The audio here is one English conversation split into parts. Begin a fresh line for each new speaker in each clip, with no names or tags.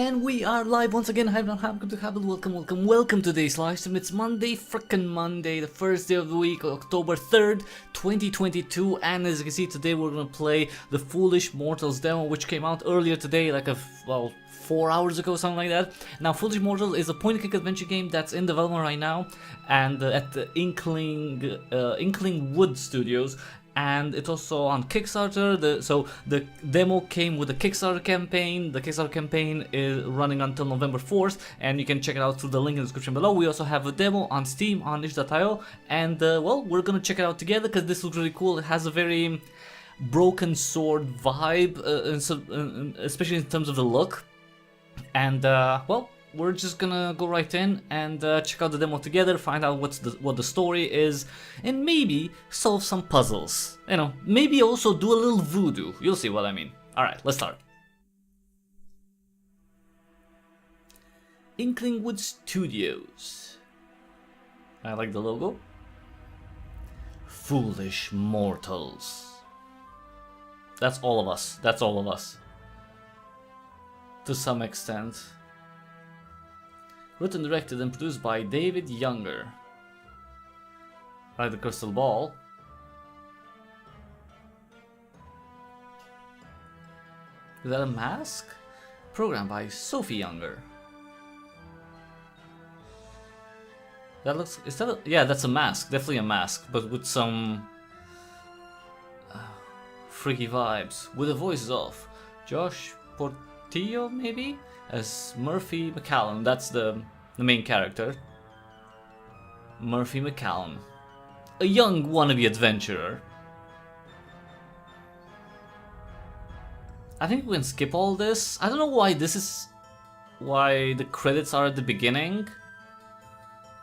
And we are live once again. Welcome to today's live stream. It's Monday, frickin' Monday, the first day of the week, October 3rd, 2022. And as you can see, today we're gonna play the Foolish Mortals demo, which came out earlier today, like 4 hours ago, something like that. Now, Foolish Mortals is a point-and-click adventure game that's in development right now, and at the Inkling Wood Studios. And it's also on Kickstarter. So the demo came with a Kickstarter campaign. The Kickstarter campaign is running until November 4th, and you can check it out through the link in the description below. We also have a demo on Steam on itch.io, and well, we're gonna check it out together because this looks really cool. It has a very Broken Sword vibe, especially in terms of the look. And well, we're just gonna go right in and check out the demo together, find out what the story is, and maybe solve some puzzles. You know, maybe also do a little voodoo. You'll see what I mean. Alright, let's start. Inklingwood Studios. I like the logo. Foolish Mortals. That's all of us. That's all of us. To some extent. Written, directed, and produced by David Younger. Like the crystal ball. Is that a mask? Programmed by Sophie Younger. That looks... is that a... yeah, that's a mask. Definitely a mask, but with some... freaky vibes. With the voices off. Josh Portillo, maybe? As Murphy McCallum, that's the main character. Murphy McCallum. A young wannabe adventurer. I think we can skip all this. I don't know why why the credits are at the beginning.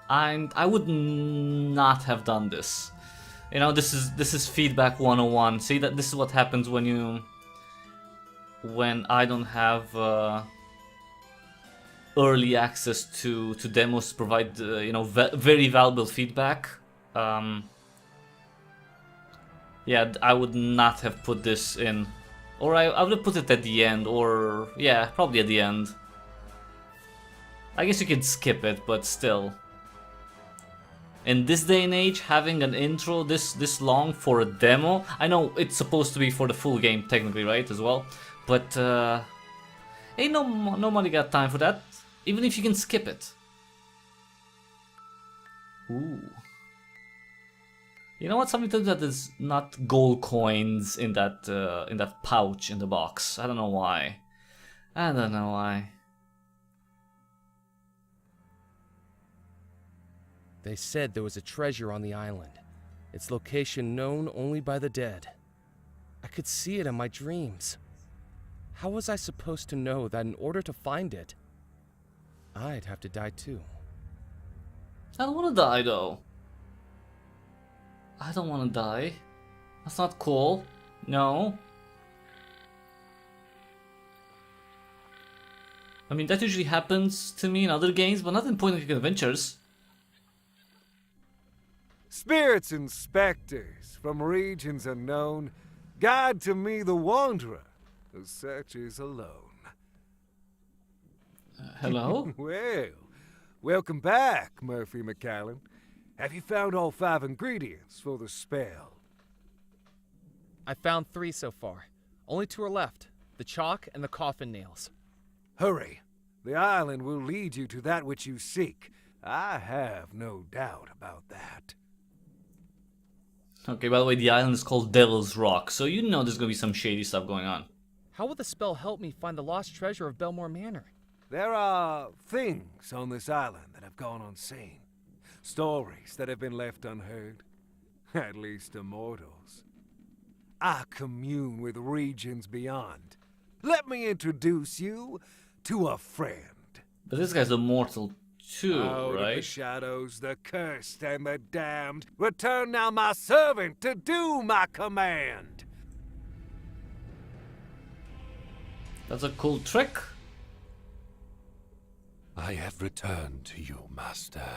And I would not have done this. You know, this is feedback 101. See, that this is what happens when I don't have early access to demos to provide you know, very valuable feedback. Yeah, I would not have put this in, or I would have put it at the end, or yeah, probably at the end. I guess you could skip it, but still. In this day and age, having an intro this long for a demo, I know it's supposed to be for the full game technically, right, as well, but ain't nobody got time for that. Even if you can skip it. Ooh. You know what? Something tells me that there's not gold coins in that pouch in the box. I don't know why. I don't know why.
They said there was a treasure on the island. Its location known only by the dead. I could see it in my dreams. How was I supposed to know that in order to find it, I'd have to die too?
I don't want to die though. I don't want to die. That's not cool. No. I mean, that usually happens to me in other games, but not in point-and-click adventures.
Spirits and specters from regions unknown, guide to me the wanderer who searches alone.
Hello?
Well, welcome back, Murphy McCallum. Have you found all 5 ingredients for the spell?
I found 3 so far. Only 2 are left. The chalk and the coffin nails.
Hurry. The island will lead you to that which you seek. I have no doubt about that.
Okay, by the way, the island is called Devil's Rock, so you know there's gonna be some shady stuff going on.
How will the spell help me find the lost treasure of Belmore Manor?
There are things on this island that have gone unseen. Stories that have been left unheard. At least to mortals. I commune with regions beyond. Let me introduce you to a friend.
But this guy's immortal too,
Out
right?
of the shadows, the cursed and the damned. Return now my servant to do my command.
That's a cool trick.
I have returned to you, Master.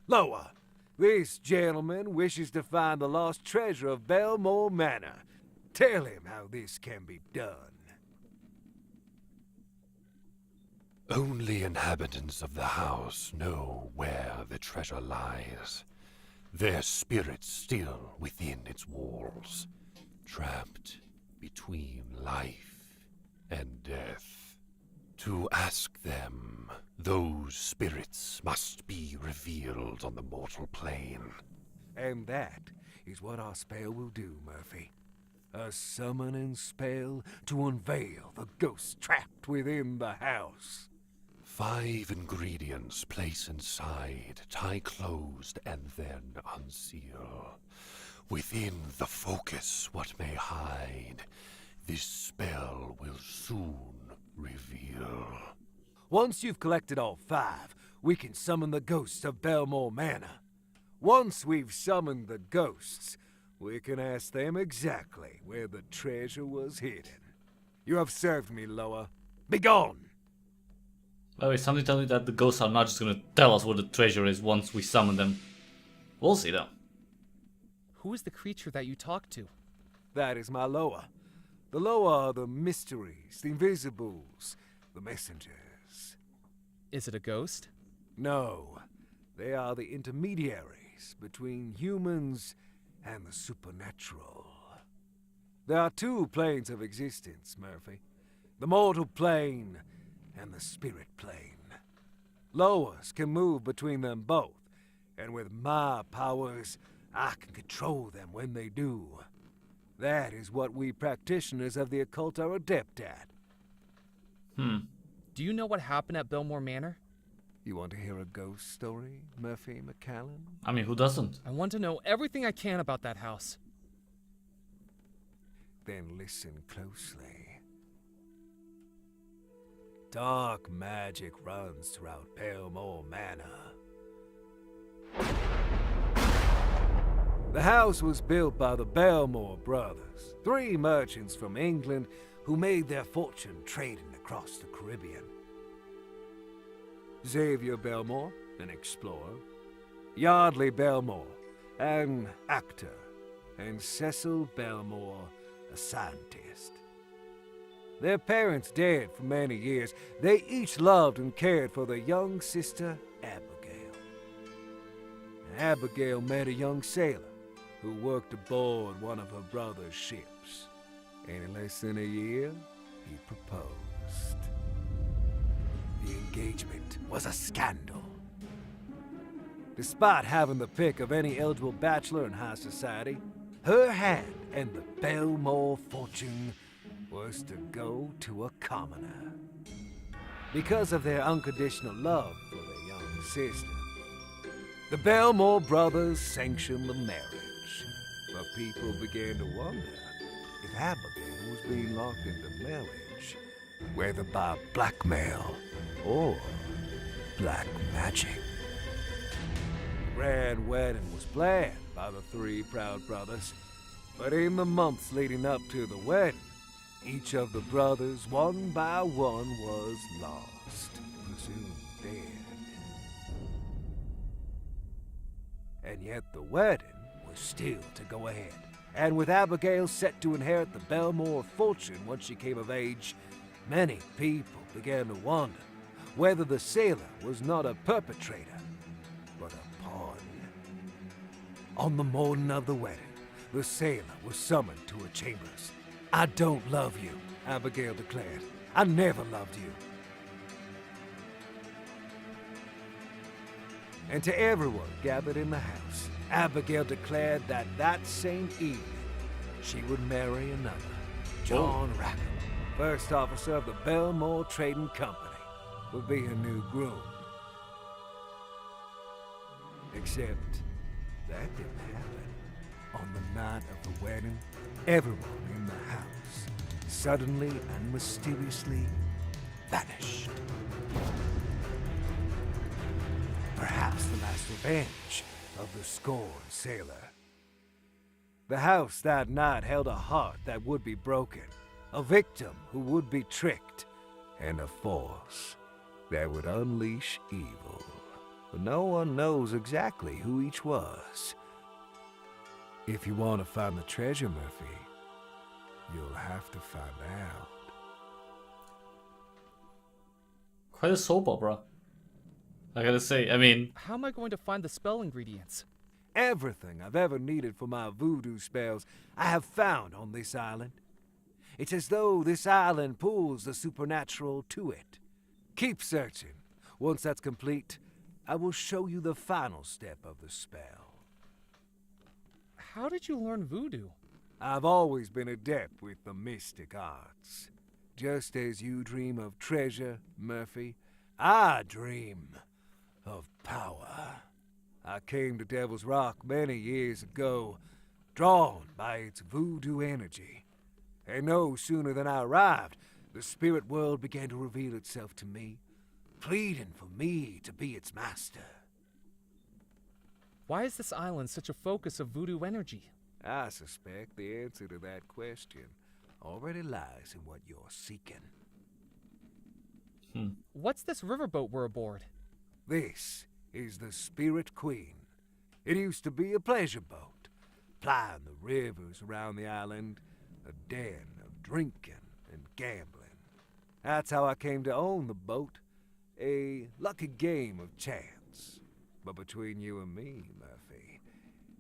Loa, this gentleman wishes to find the lost treasure of Belmore Manor. Tell him how this can be done.
Only inhabitants of the house know where the treasure lies. Their spirits still within its walls, trapped between life and death. To ask them, those spirits must be revealed on the mortal plane.
And that is what our spell will do, Murphy. A summoning spell to unveil the ghost trapped within the house.
5 ingredients place inside, tie closed, and then unseal. Within the focus what may hide, this spell will soon reveal.
Once you've collected all 5, we can summon the ghosts of Belmore Manor. Once we've summoned the ghosts, we can ask them exactly where the treasure was hidden. You have served me, Loa. Begone!
By the way, something tells me that the ghosts are not just gonna tell us where the treasure is once we summon them. We'll see though.
Who is the creature that you talked to?
That is my Loa. The Loa are the mysteries, the invisibles, the messengers.
Is it a ghost?
No, they are the intermediaries between humans and the supernatural. There are 2 planes of existence, Murphy. The mortal plane and the spirit plane. Loas can move between them both, and with my powers, I can control them when they do. That is what we practitioners of the occult are adept at.
Do you know what happened at Belmore Manor?
You want to hear a ghost story, Murphy McCallan?
I mean, who doesn't?
I want to know everything I can about that house.
Then listen closely. Dark magic runs throughout Belmore Manor. The house was built by the Belmore brothers, 3 merchants from England who made their fortune trading across the Caribbean. Xavier Belmore, an explorer, Yardley Belmore, an actor, and Cecil Belmore, a scientist. Their parents dead for many years. They each loved and cared for their young sister, Abigail. Abigail met a young sailor who worked aboard one of her brother's ships. And in less than a year, he proposed. The engagement was a scandal. Despite having the pick of any eligible bachelor in high society, her hand and the Belmore fortune was to go to a commoner. Because of their unconditional love for their young sister, the Belmore brothers sanctioned the marriage. But people began to wonder if Abigail was being locked into marriage, whether by blackmail or black magic. The grand wedding was planned by the 3 proud brothers, but in the months leading up to the wedding, each of the brothers, one by one, was lost, presumed dead. And yet the wedding was still to go ahead. And with Abigail set to inherit the Belmore fortune once she came of age, many people began to wonder whether the sailor was not a perpetrator, but a pawn. On the morning of the wedding, the sailor was summoned to her chambers. "I don't love you," Abigail declared. "I never loved you." And to everyone gathered in the house, Abigail declared that that same evening, she would marry another, John Rackham, first officer of the Belmore Trading Company, would be her new groom. Except that didn't happen. On the night of the wedding, everyone in the house suddenly and mysteriously vanished. Perhaps the last revenge of the scorned sailor. The house that night held a heart that would be broken, a victim who would be tricked, and a force that would unleash evil. But no one knows exactly who each was. If you want to find the treasure, Murphy, you'll have to find out.
Quite a soap opera, I gotta say. I mean,
How am I going to find the spell ingredients?
Everything I've ever needed for my voodoo spells, I have found on this island. It's as though this island pulls the supernatural to it. Keep searching. Once that's complete, I will show you the final step of the spell.
How did you learn voodoo?
I've always been adept with the mystic arts. Just as you dream of treasure, Murphy, I dream of power. I came to Devil's Rock many years ago, drawn by its voodoo energy. And no sooner than I arrived, the spirit world began to reveal itself to me, pleading for me to be its master.
Why is this island such a focus of voodoo energy?
I suspect the answer to that question already lies in what you're seeking.
What's this riverboat we're aboard?
This is the Spirit Queen. It used to be a pleasure boat, plying the rivers around the island, a den of drinking and gambling. That's how I came to own the boat, a lucky game of chance. But between you and me, Murphy,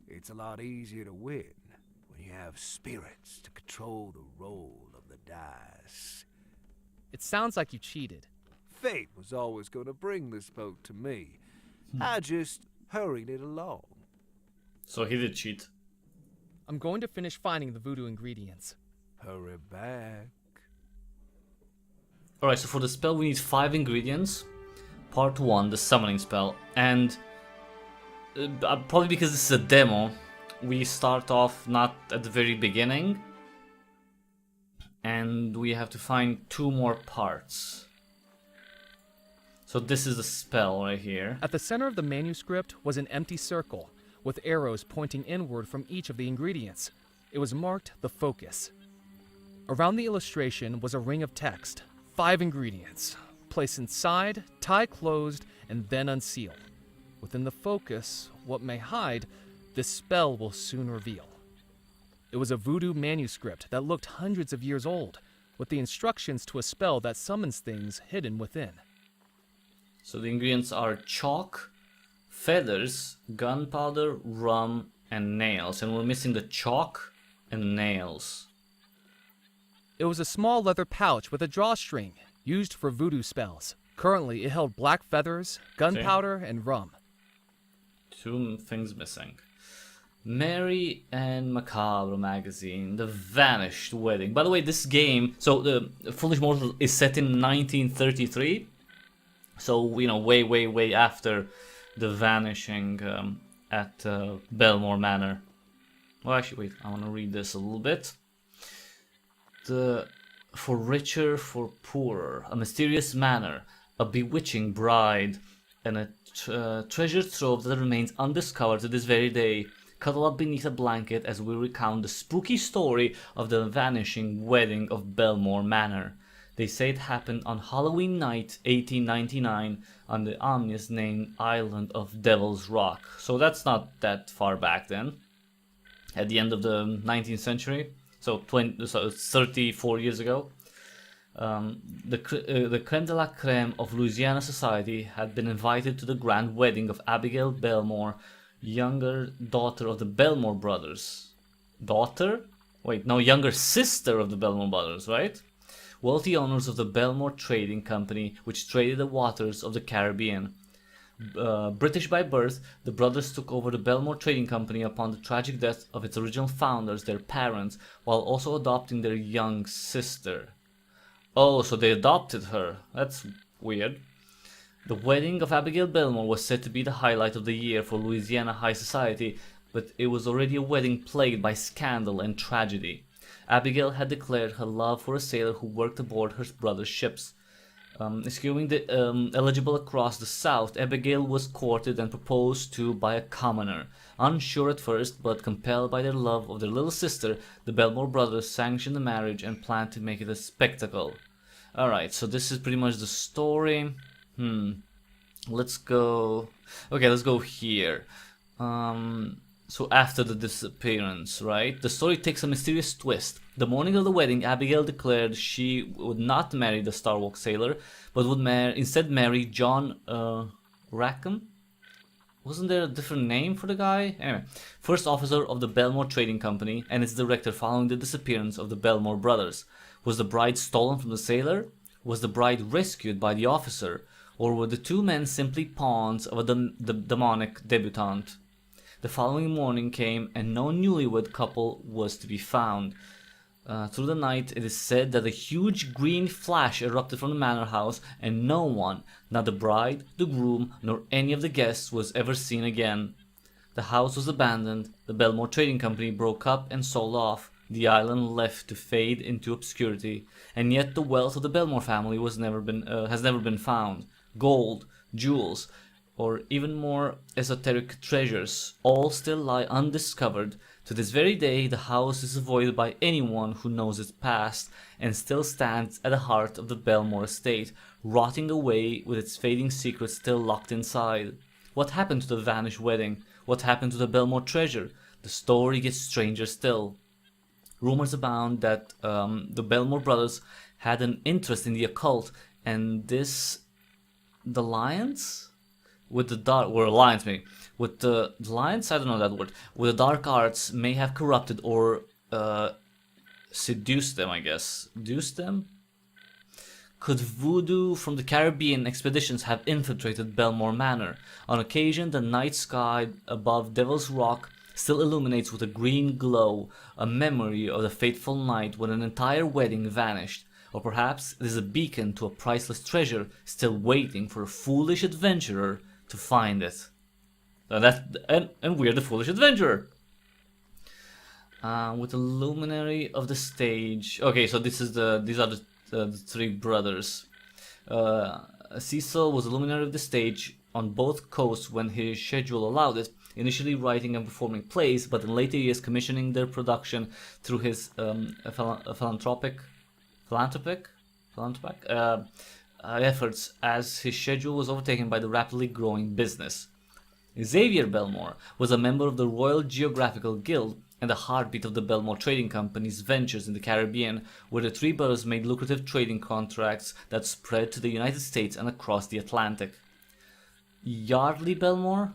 it's a lot easier to win when you have spirits to control the roll of the dice.
It sounds like you cheated.
Fate was always going to bring this boat to me. I just hurried it along.
so he did cheat.
I'm going to finish finding the voodoo ingredients.
Hurry back.
Alright, so for the spell we need 5 ingredients. Part 1, the summoning spell. And probably because this is a demo, we start off not at the very beginning. And we have to find 2 more parts. So this is the spell right here.
At the center of the manuscript was an empty circle, with arrows pointing inward from each of the ingredients. It was marked the focus. Around the illustration was a ring of text, 5 ingredients. Place inside, tie closed, and then unseal. Within the focus, what may hide, this spell will soon reveal. It was a voodoo manuscript that looked hundreds of years old, with the instructions to a spell that summons things hidden within.
So the ingredients are chalk, feathers, gunpowder, rum, and nails. And we're missing the chalk and nails.
It was a small leather pouch with a drawstring, used for voodoo spells. Currently, it held black feathers, gunpowder, and rum.
2 things missing. Mary and Macabre magazine, The Vanished Wedding. By the way, this game, so the Foolish Mortal is set in 1933. So, you know, way after the Vanishing at Belmore Manor. Well, actually, wait, I want to read this a little bit. For richer, for poorer, a mysterious manor, a bewitching bride, and a treasure trove that remains undiscovered to this very day. Cuddle up beneath a blanket as we recount the spooky story of the vanishing wedding of Belmore Manor. They say it happened on Halloween night, 1899, on the ominous named island of Devil's Rock. So that's not that far back then. At the end of the 19th century, so 34 years ago. The creme de la creme of Louisiana society had been invited to the grand wedding of Abigail Belmore, younger daughter of the Belmore brothers. Daughter? Wait, no, younger sister of the Belmore brothers, right? Wealthy owners of the Belmore Trading Company, which traded the waters of the Caribbean. British by birth, the brothers took over the Belmore Trading Company upon the tragic death of its original founders, their parents, while also adopting their young sister. Oh, so they adopted her. That's weird. The wedding of Abigail Belmore was said to be the highlight of the year for Louisiana high society, but it was already a wedding plagued by scandal and tragedy. Abigail had declared her love for a sailor who worked aboard her brother's ships. Eschewing the eligible across the south, Abigail was courted and proposed to by a commoner. Unsure at first, but compelled by their love of their little sister, the Belmore brothers sanctioned the marriage and planned to make it a spectacle. Alright, so this is pretty much the story. Let's go... Okay, let's go here. So after the disappearance, right? The story takes a mysterious twist. The morning of the wedding, Abigail declared she would not marry the Starwalk sailor, but would instead marry John Rackham. Wasn't there a different name for the guy? Anyway, first officer of the Belmore Trading Company and its director following the disappearance of the Belmore brothers. Was the bride stolen from the sailor? Was the bride rescued by the officer? Or were the two men simply pawns of a demonic debutante? The following morning came and no newlywed couple was to be found. Through the night, it is said that a huge green flash erupted from the manor house, and no one, not the bride, the groom, nor any of the guests, was ever seen again. The house was abandoned, the Belmore Trading Company broke up and sold off, the island left to fade into obscurity, and yet the wealth of the Belmore family has never been found. Gold, jewels, or even more esoteric treasures, all still lie undiscovered. To this very day, the house is avoided by anyone who knows its past, and still stands at the heart of the Belmore estate, rotting away with its fading secrets still locked inside. What happened to the vanished wedding? What happened to the Belmore treasure? The story gets stranger still. Rumors abound that the Belmore brothers had an interest in the occult, and the Lions? With the dark, or alliance maybe, with the alliance, I don't know that word, with the dark arts may have corrupted or seduced them, I guess. Seduced them? Could voodoo from the Caribbean expeditions have infiltrated Belmore Manor? On occasion, the night sky above Devil's Rock still illuminates with a green glow, a memory of the fateful night when an entire wedding vanished. Or perhaps it is a beacon to a priceless treasure still waiting for a foolish adventurer to find it. And we're the foolish adventurer. With the luminary of the stage. Okay, so these are the three brothers. Cecil was the luminary of the stage on both coasts when his schedule allowed it, initially writing and performing plays, but in later years commissioning their production through his philanthropic efforts as his schedule was overtaken by the rapidly growing business. Xavier Belmore was a member of the Royal Geographical Guild and the heartbeat of the Belmore Trading Company's ventures in the Caribbean, where the three brothers made lucrative trading contracts that spread to the United States and across the Atlantic. Yardley Belmore?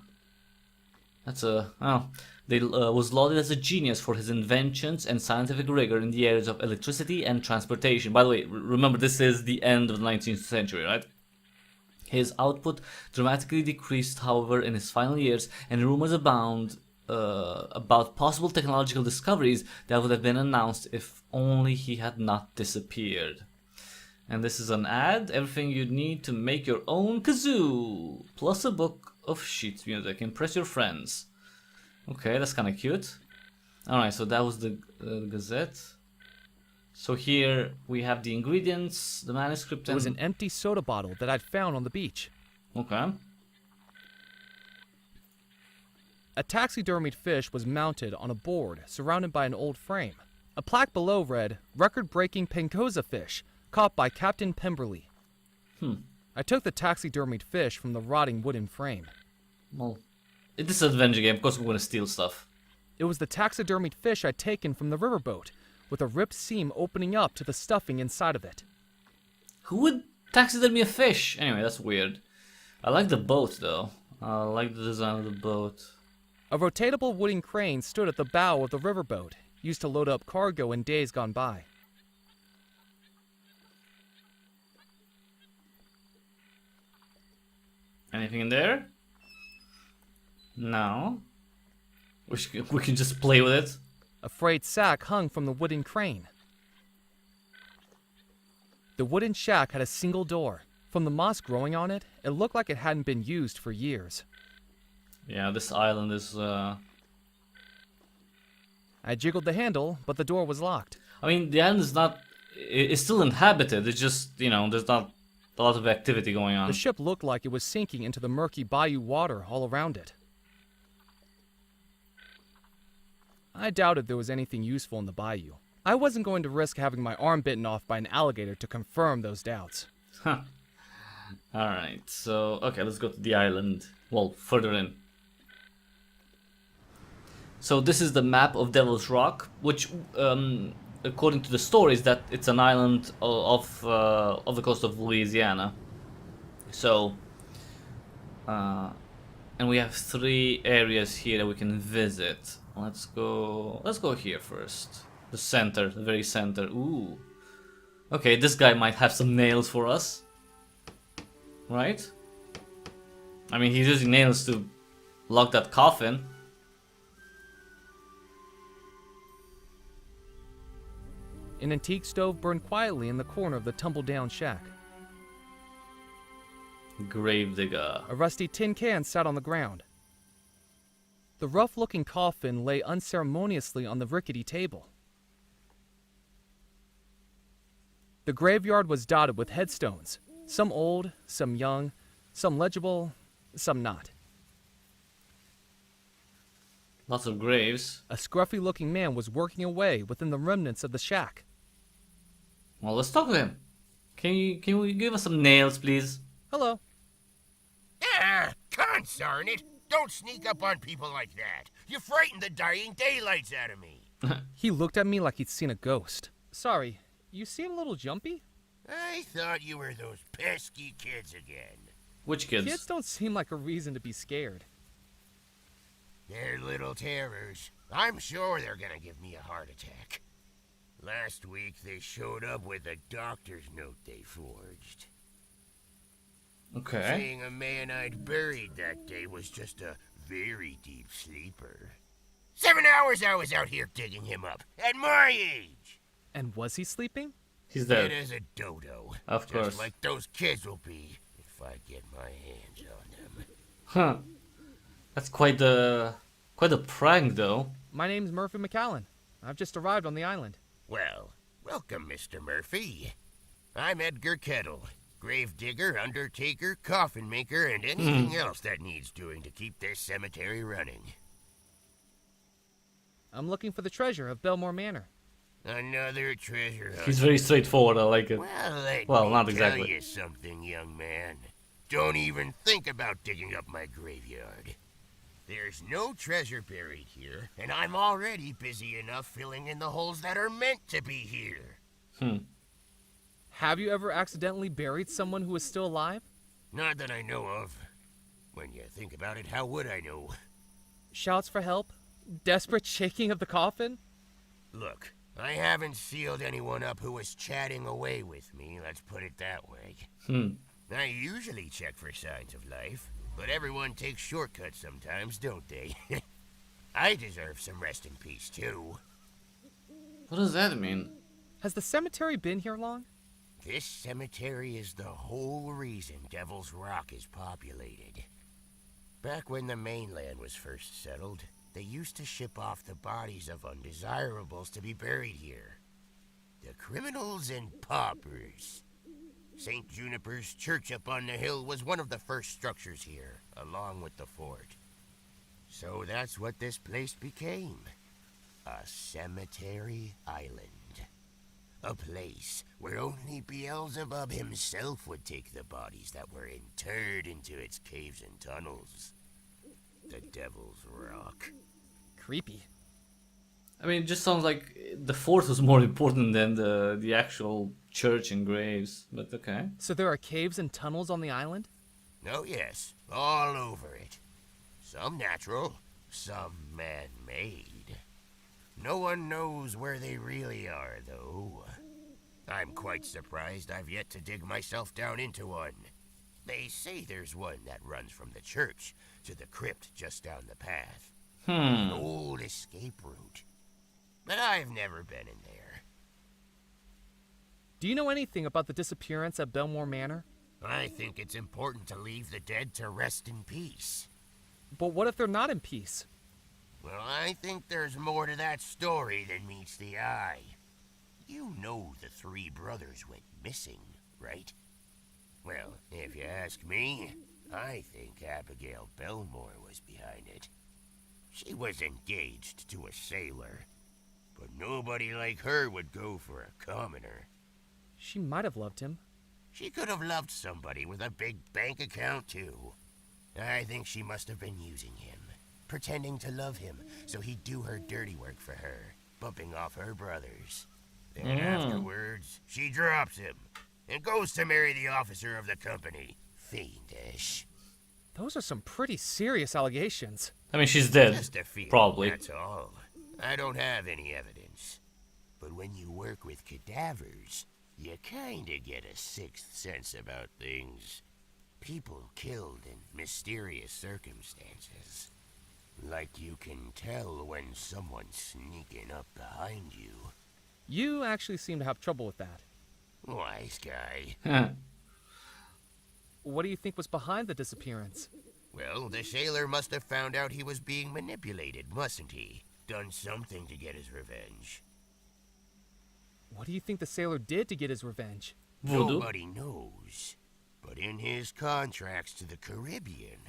Was lauded as a genius for his inventions and scientific rigor in the areas of electricity and transportation. By the way, remember this is the end of the 19th century, right? His output dramatically decreased, however, in his final years, and rumors abound about possible technological discoveries that would have been announced if only he had not disappeared. And this is an ad, everything you need to make your own kazoo, plus a book of sheet music. Impress your friends. Okay, that's kind of cute. Alright, so that was the Gazette. So here we have the ingredients, the manuscript,
There
and...
was an empty soda bottle that I'd found on the beach.
Okay.
A taxidermied fish was mounted on a board surrounded by an old frame. A plaque below read, "Record-breaking Pencosa fish, caught by Captain Pemberley." I took the taxidermied fish from the rotting wooden frame.
Well, this is an adventure game, of course we're gonna steal stuff.
It was the taxidermied fish I'd taken from the riverboat, with a ripped seam opening up to the stuffing inside of it.
Who would taxidermy a fish? Anyway, that's weird. I like the boat though. I like the design of the boat.
A rotatable wooden crane stood at the bow of the riverboat, used to load up cargo in days gone by.
Anything in there? No. We can just play with it.
A freight sack hung from the wooden crane. The wooden shack had a single door. From the moss growing on it, it looked like it hadn't been used for years.
Yeah, this island is...
I jiggled the handle, but the door was locked.
I mean, the island is not... It's still inhabited, it's just, you know, there's not a lot of activity going on.
The ship looked like it was sinking into the murky bayou water all around it. I doubted there was anything useful in the bayou. I wasn't going to risk having my arm bitten off by an alligator to confirm those doubts.
Huh. Alright, so... Okay, let's go to the island. Well, further in. So this is the map of Devil's Rock, which according to the stories, that it's an island of the coast of Louisiana. So, and we have 3 areas here that we can visit. Let's go here first. The center, the very center. Ooh. Okay, this guy might have some nails for us. Right? I mean, he's using nails to lock that coffin.
An antique stove burned quietly in the corner of the tumble-down shack.
Gravedigger.
A rusty tin can sat on the ground. The rough-looking coffin lay unceremoniously on the rickety table. The graveyard was dotted with headstones, some old, some young, some legible, some not.
Lots of graves.
A scruffy-looking man was working away within the remnants of the shack.
Well, let's talk to him. Can you give us some nails, please?
Hello.
Ah, consarn it! Don't sneak up on people like that. You frighten the dying daylights out of me.
He looked at me like he'd seen a ghost. Sorry, you seem a little jumpy?
I thought you were those pesky kids again.
Which kids?
Kids don't seem like a reason to be scared.
They're little terrors. I'm sure they're gonna give me a heart attack. Last week they showed up with a doctor's note they forged.
Okay.
Saying a man I'd buried that day was just a very deep sleeper. 7 hours I was out here digging him up, at my age!
And was he sleeping?
He's
Dead
dead.
as a dodo.
Of
just
course.
like those kids will be, if I get my hands on them.
Huh. That's quite the prank, though.
My name's Murphy McAllen. I've just arrived on the island.
Well, welcome, Mr. Murphy. I'm Edgar Kettle, gravedigger, undertaker, coffin maker, and anything else that needs doing to keep this cemetery running.
I'm looking for the treasure of Belmore Manor.
Another treasure hunt.
He's very straightforward. I like it.
Well,
not
me
exactly.
tell you something, young man. Don't even think about digging up my graveyard. There's no treasure buried here, and I'm already busy enough filling in the holes that are meant to be here.
Have you ever accidentally buried someone who is still alive?
Not that I know of. When you think about it, how would I know?
Shouts for help? Desperate shaking of the coffin?
Look, I haven't sealed anyone up who was chatting away with me, let's put it that way. I usually check for signs of life, but everyone takes shortcuts sometimes, don't they? I deserve some rest in peace, too.
What does that mean?
Has the cemetery been here long?
This cemetery is the whole reason Devil's Rock is populated. Back when the mainland was first settled, they used to ship off the bodies of undesirables to be buried here. The criminals and paupers. St. Juniper's church up on the hill was one of the first structures here, along with the fort. So that's what this place became. A cemetery island. A place where only Beelzebub himself would take the bodies that were interred into its caves and tunnels. The Devil's Rock.
Creepy.
I mean, it just sounds like the fort was more important than the actual church and graves. But okay.
So there are caves and tunnels on the island?
Oh yes, all over it. Some natural, some man-made. No one knows where they really are, though. I'm quite surprised I've yet to dig myself down into one. They say there's one that runs from the church to the crypt just down the path. An old escape route. But I've never been in there.
Do you know anything about the disappearance at Belmore Manor?
I think it's important to leave the dead to rest in peace.
But what if they're not in peace?
Well, I think there's more to that story than meets the eye. You know the 3 brothers went missing, right? Well, if you ask me, I think Abigail Belmore was behind it. She was engaged to a sailor, but nobody like her would go for a commoner.
She might have loved him.
She could have loved somebody with a big bank account, too. I think she must have been using him, pretending to love him so he'd do her dirty work for her, bumping off her brothers. Then afterwards, she drops him and goes to marry the officer of the company. Fiendish.
Those are some pretty serious allegations.
I mean, she's dead.
Just a feeling,
Probably.
that's all. I don't have any evidence. But when you work with cadavers, you kinda get a sixth sense about things. People killed in mysterious circumstances. Like you can tell when someone's sneaking up behind you.
You actually seem to have trouble with that.
Wise guy.
What do you think was behind the disappearance?
Well, the sailor must have found out he was being manipulated, mustn't he? Done something to get his revenge.
What do you think the sailor did to get his revenge?
Voodoo?
Nobody knows. But in his contracts to the Caribbean,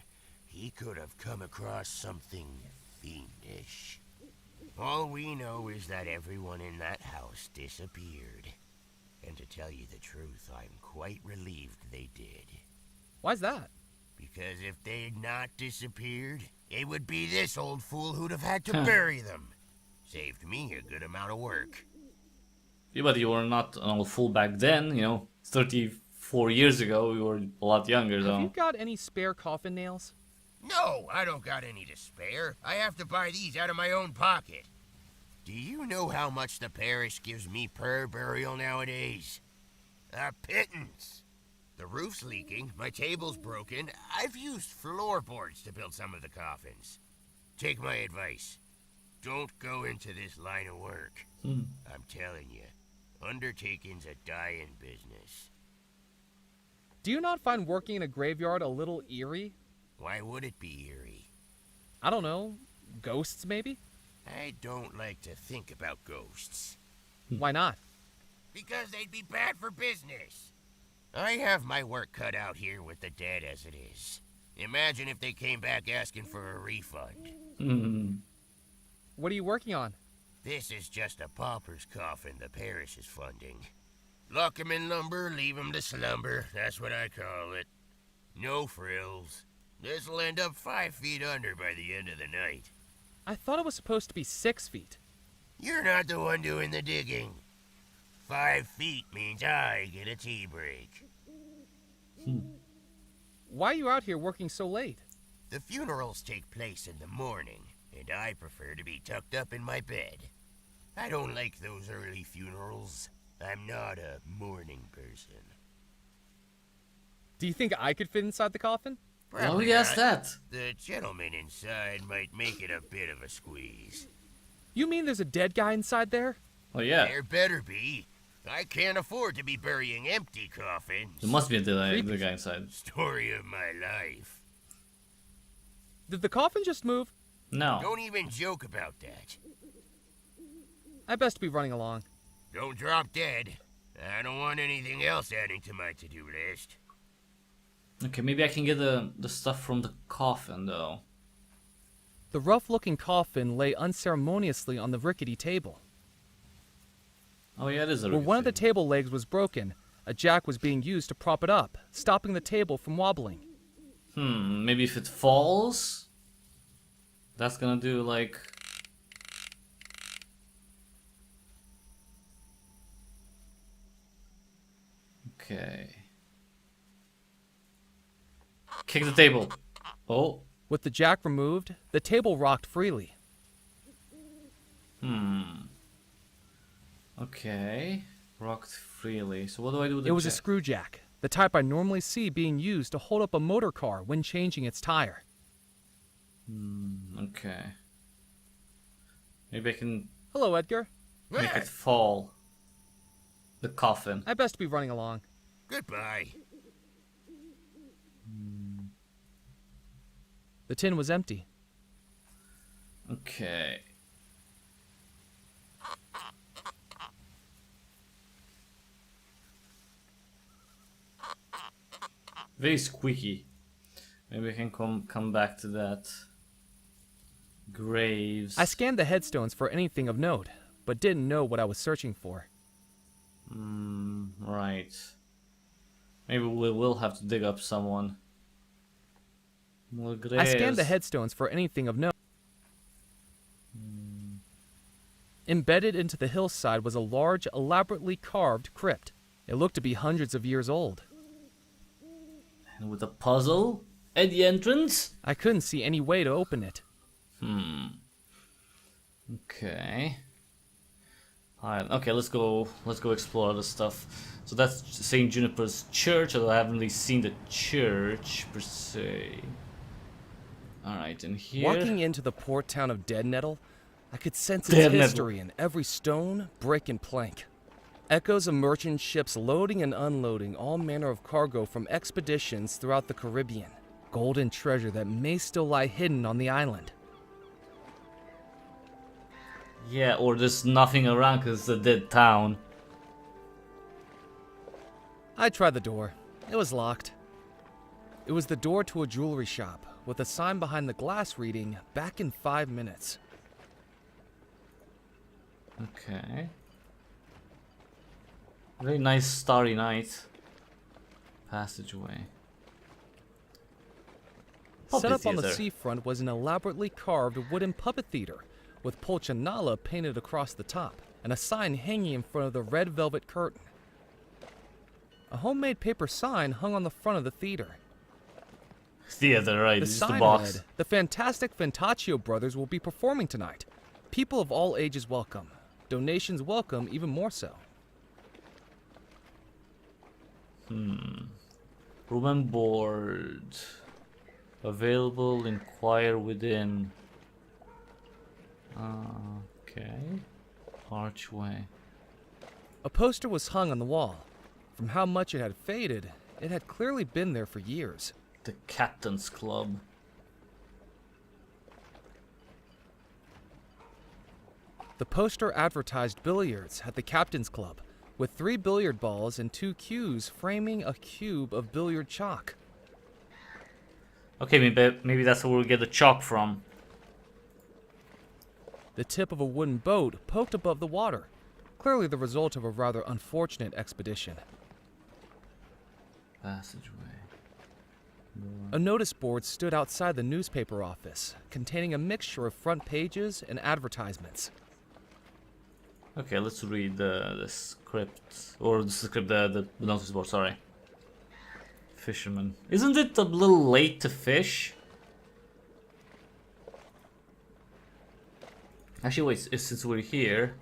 he could have come across something fiendish. All we know is that everyone in that house disappeared. And to tell you the truth, I'm quite relieved they did.
Why's that?
Because if they'd not disappeared, it would be this old fool who'd have had to bury them. Saved me a good amount of work.
Yeah, but you were not an old fool back then, you know. 34 years ago, you were a lot younger,
Have
though.
you got any spare coffin nails?
No, I don't got any to spare. I have to buy these out of my own pocket. Do you know how much the parish gives me per burial nowadays? A pittance. The roof's leaking, my table's broken. I've used floorboards to build some of the coffins. Take my advice. Don't go into this line of work. I'm telling you, undertaking's a dying business.
Do you not find working in a graveyard a little eerie?
Why would it be eerie?
I don't know. Ghosts, maybe?
I don't like to think about ghosts.
Why not?
Because they'd be bad for business. I have my work cut out here with the dead as it is. Imagine if they came back asking for a refund.
What are you working on?
This is just a pauper's coffin the parish is funding. Lock 'em in lumber, leave 'em to slumber. That's what I call it. No frills. This'll end up 5 feet under by the end of the night.
I thought it was supposed to be 6 feet.
You're not the one doing the digging. 5 feet means I get a tea break.
Why are you out here working so late?
The funerals take place in the morning, and I prefer to be tucked up in my bed. I don't like those early funerals. I'm not a morning person.
Do you think I could fit inside the coffin?
Oh, yes, that.
The gentleman inside might make it a bit of a squeeze.
You mean there's a dead guy inside there?
Oh, yeah.
There better be. I can't afford to be burying empty coffins.
There must be the guy inside.
Story of my life.
Did the coffin just move?
No.
Don't even joke about that.
I best be running along.
Don't drop dead. I don't want anything else adding to my to-do list.
Okay, maybe I can get the stuff from the coffin, though.
The rough-looking coffin lay unceremoniously on the rickety table.
Oh, yeah, it is a
Where one of the
thing.
table legs was broken, a jack was being used to prop it up, stopping the table from wobbling.
Maybe if it falls, that's gonna do, like... Okay. Kick the table. Oh.
With the jack removed, the table rocked freely.
Okay. Rocked freely. So what do I do with the
It was a
jack?
screw jack, the type I normally see being used to hold up a motor car when changing its tire.
Okay. Maybe I can
Hello, Edgar.
make it fall. The coffin.
I best be running along.
Goodbye.
The tin was empty.
Okay. Very squeaky. Maybe I can come back to that. Graves.
I scanned the headstones for anything of note, but didn't know what I was searching for.
Right. Maybe we will have to dig up someone. More
I scanned the
graves.
headstones for anything of note. Embedded into the hillside was a large, elaborately carved crypt. It looked to be hundreds of years old.
And with a puzzle at the entrance?
I couldn't see any way to open it.
Okay. Alright, okay, let's go explore other stuff. So that's St. Juniper's Church, although I haven't really seen the church per se. Alright, and here...
Walking into the port town of Dead Nettle, I could sense its
Dead Nettle.
history in every stone, brick, and plank. Echoes of merchant ships loading and unloading all manner of cargo from expeditions throughout the Caribbean. Gold and treasure that may still lie hidden on the island.
Yeah, or there's nothing around because it's a dead town.
I tried the door. It was locked. It was the door to a jewelry shop, with a sign behind the glass reading, "Back in 5 minutes."
Okay. Very nice starry night. Passageway.
Set
Puppet
up on the
theater.
seafront was an elaborately carved wooden puppet theater, with Polchanala painted across the top, and a sign hanging in front of the red velvet curtain. A homemade paper sign hung on the front of the theater.
Theater, right?
The
It's just a
sign
box.
read, "The fantastic Fantaccio brothers will be performing tonight. People of all ages welcome. Donations welcome even more so."
Room and board. Available, inquire within. Okay. Archway.
A poster was hung on the wall. From how much it had faded, it had clearly been there for years.
The Captain's Club.
The poster advertised billiards at the Captain's Club, with 3 billiard balls and 2 cues framing a cube of billiard chalk.
Okay, maybe that's where we'll get the chalk from.
The tip of a wooden boat poked above the water, clearly the result of a rather unfortunate expedition.
Passageway.
A notice board stood outside the newspaper office, containing a mixture of front pages and advertisements.
Okay, let's read the script. Or the script, the notice board, sorry. Fisherman. Isn't it a little late to fish? Actually, wait, since we're here,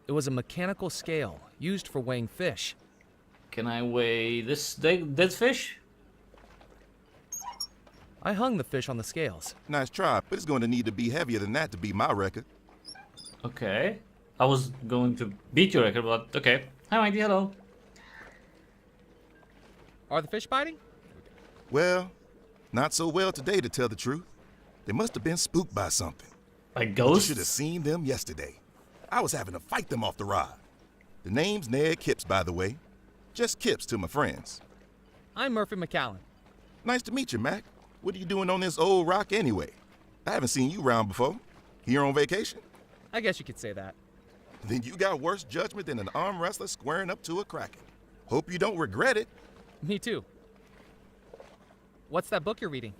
It was a mechanical scale, used for weighing fish.
can I weigh this dead fish?
I hung the fish on the scales.
Nice try, but it's going to need to be heavier than that to beat my record.
Okay. I was going to beat your record, but okay. Hi, Mikey, hello.
Are the fish biting?
Well, not so well today to tell the truth. They must have been spooked by something.
Like
You
ghosts?
should have seen them yesterday. I was having to fight them off the rod. The name's Ned Kipps, by the way. Just Kipps to my friends.
I'm Murphy McCallan.
Nice to meet you, Mac. What are you doing on this old rock anyway? I haven't seen you around before. Here on vacation?
I guess you could say that.
Then you got worse judgment than an arm wrestler squaring up to a kraken. Hope you don't regret it.
Me too. What's that book you're reading?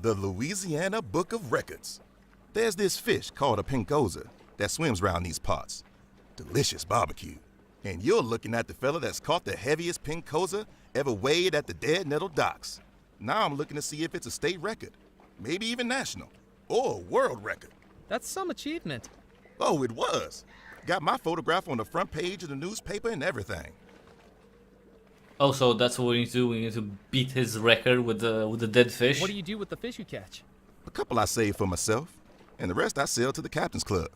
The Louisiana Book of Records. There's this fish called a pinkoza that swims around these parts. Delicious barbecue. And you're looking at the fella that's caught the heaviest pinkoza ever weighed at the Dead Nettle docks. Now I'm looking to see if it's a state record, maybe even national, or a world record.
That's some achievement.
Oh, it was. Got my photograph on the front page of the newspaper and everything.
Oh, so that's what we need to do. We need to beat his record with the dead fish.
What do you do with the fish you catch?
A couple I saved for myself, and the rest I sell to the Captain's Club.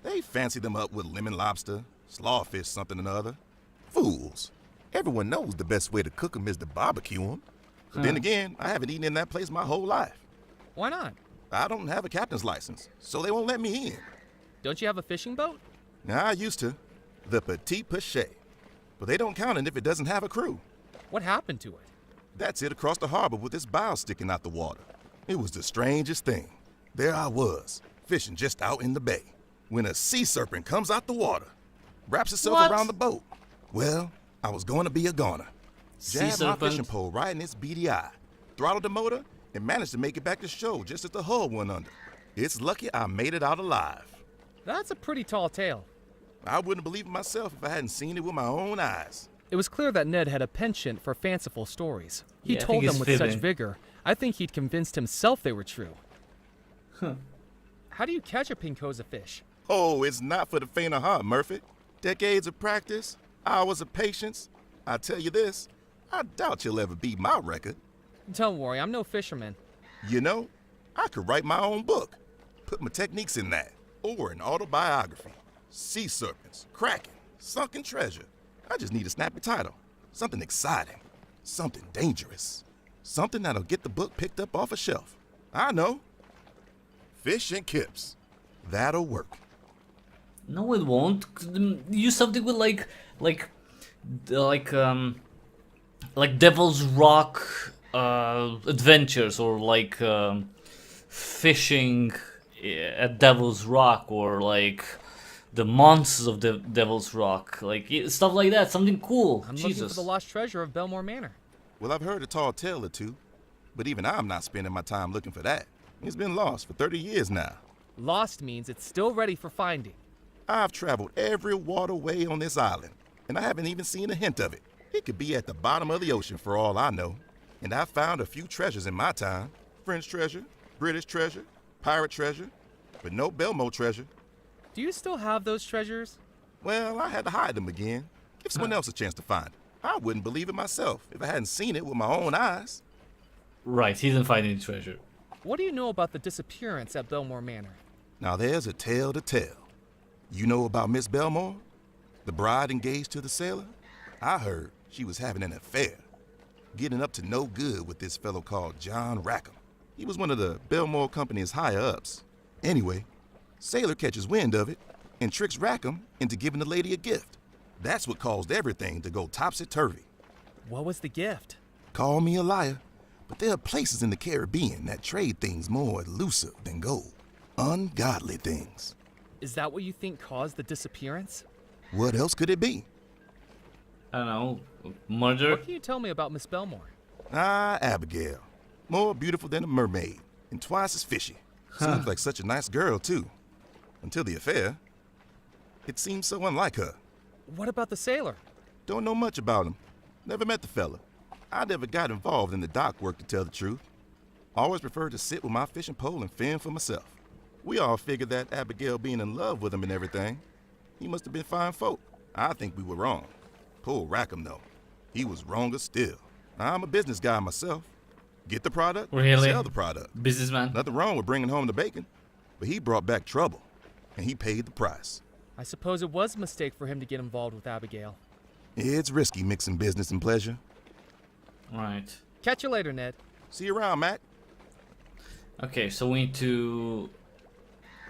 They fancy them up with lemon lobster, slawfish something or other. Fools. Everyone knows the best way to cook 'em is to barbecue 'em. But then again, I haven't eaten in that place my whole life.
Why not?
I don't have a captain's license, so they won't let me in.
Don't you have a fishing boat?
Now, I used to. The Petit Pichet. But they don't count it if it doesn't have a crew.
What happened to it?
That's it across the harbor with its bow sticking out the water. It was the strangest thing. There I was, fishing just out in the bay, when a sea serpent comes out the water, wraps itself
What?
around the boat. Well, I was going to be a goner.
Sea
Jabbed my
serpent?
fishing pole right in its beady eye, throttled the motor, and managed to make it back to shore just as the hull went under. It's lucky I made it out alive.
That's a pretty tall tale.
I wouldn't believe it myself if I hadn't seen it with my own eyes.
It was clear that Ned had a penchant for fanciful stories. He
Yeah, I
told
think
them
he's
with such
fibbing.
vigor, I think he'd convinced himself they were true.
Huh.
How do you catch a pinkoza fish?
Oh, it's not for the faint of heart, Murphy. Decades of practice, hours of patience. I tell you this, I doubt you'll ever beat my record.
Don't worry, I'm no fisherman.
You know, I could write my own book, put my techniques in that, or an autobiography. Sea serpents, kraken, sunken treasure. I just need a snappy title, something exciting, something dangerous, something that'll get the book picked up off a shelf. I know. Fish and Kips. That'll work.
No, it won't. Use something with like Devil's Rock adventures, or like fishing at Devil's Rock, or like the monsters of the Devil's Rock, like stuff like that. Something cool.
I'm looking
Jesus.
for the lost treasure of Belmore Manor.
Well, I've heard a tall tale or two, but even I'm not spending my time looking for that. It's been lost for 30 years now.
Lost means it's still ready for finding.
I've traveled every waterway on this island, and I haven't even seen a hint of it. It could be at the bottom of the ocean for all I know. And I've found a few treasures in my time. French treasure, British treasure, pirate treasure, but no Belmore treasure.
Do you still have those treasures?
Well, I had to hide them again. Give someone else a chance to find it. I wouldn't believe it myself if I hadn't seen it with my own eyes.
Right, he didn't find any treasure.
What do you know about the disappearance at Belmore Manor?
Now there's a tale to tell. You know about Miss Belmore? The bride engaged to the sailor? I heard she was having an affair, getting up to no good with this fellow called John Rackham. He was one of the Belmore Company's higher-ups. Anyway, sailor catches wind of it and tricks Rackham into giving the lady a gift. That's what caused everything to go topsy-turvy.
What was the gift?
Call me a liar, but there are places in the Caribbean that trade things more elusive than gold. Ungodly things.
Is that what you think caused the disappearance?
What else could it be?
I don't know. Murder?
What can you tell me about Miss Belmore?
Ah, Abigail. More beautiful than a mermaid, and twice as fishy. Seems like such a nice girl, too. Until the affair. It seems so unlike her.
What about the sailor?
Don't know much about him. Never met the fella. I never got involved in the dock work, to tell the truth. Always preferred to sit with my fishing pole and fend for myself. We all figured that Abigail being in love with him and everything. He must have been fine folk. I think we were wrong. Poor Rackham, though. He was wronger still. I'm a business guy myself. Get the product,
Really?
sell the product.
Businessman?
Nothing wrong with bringing home the bacon. But he brought back trouble, and he paid the price.
I suppose it was a mistake for him to get involved with Abigail.
It's risky mixing business and pleasure.
Right.
Catch you later, Ned.
See you around, Mac.
Okay, so we need to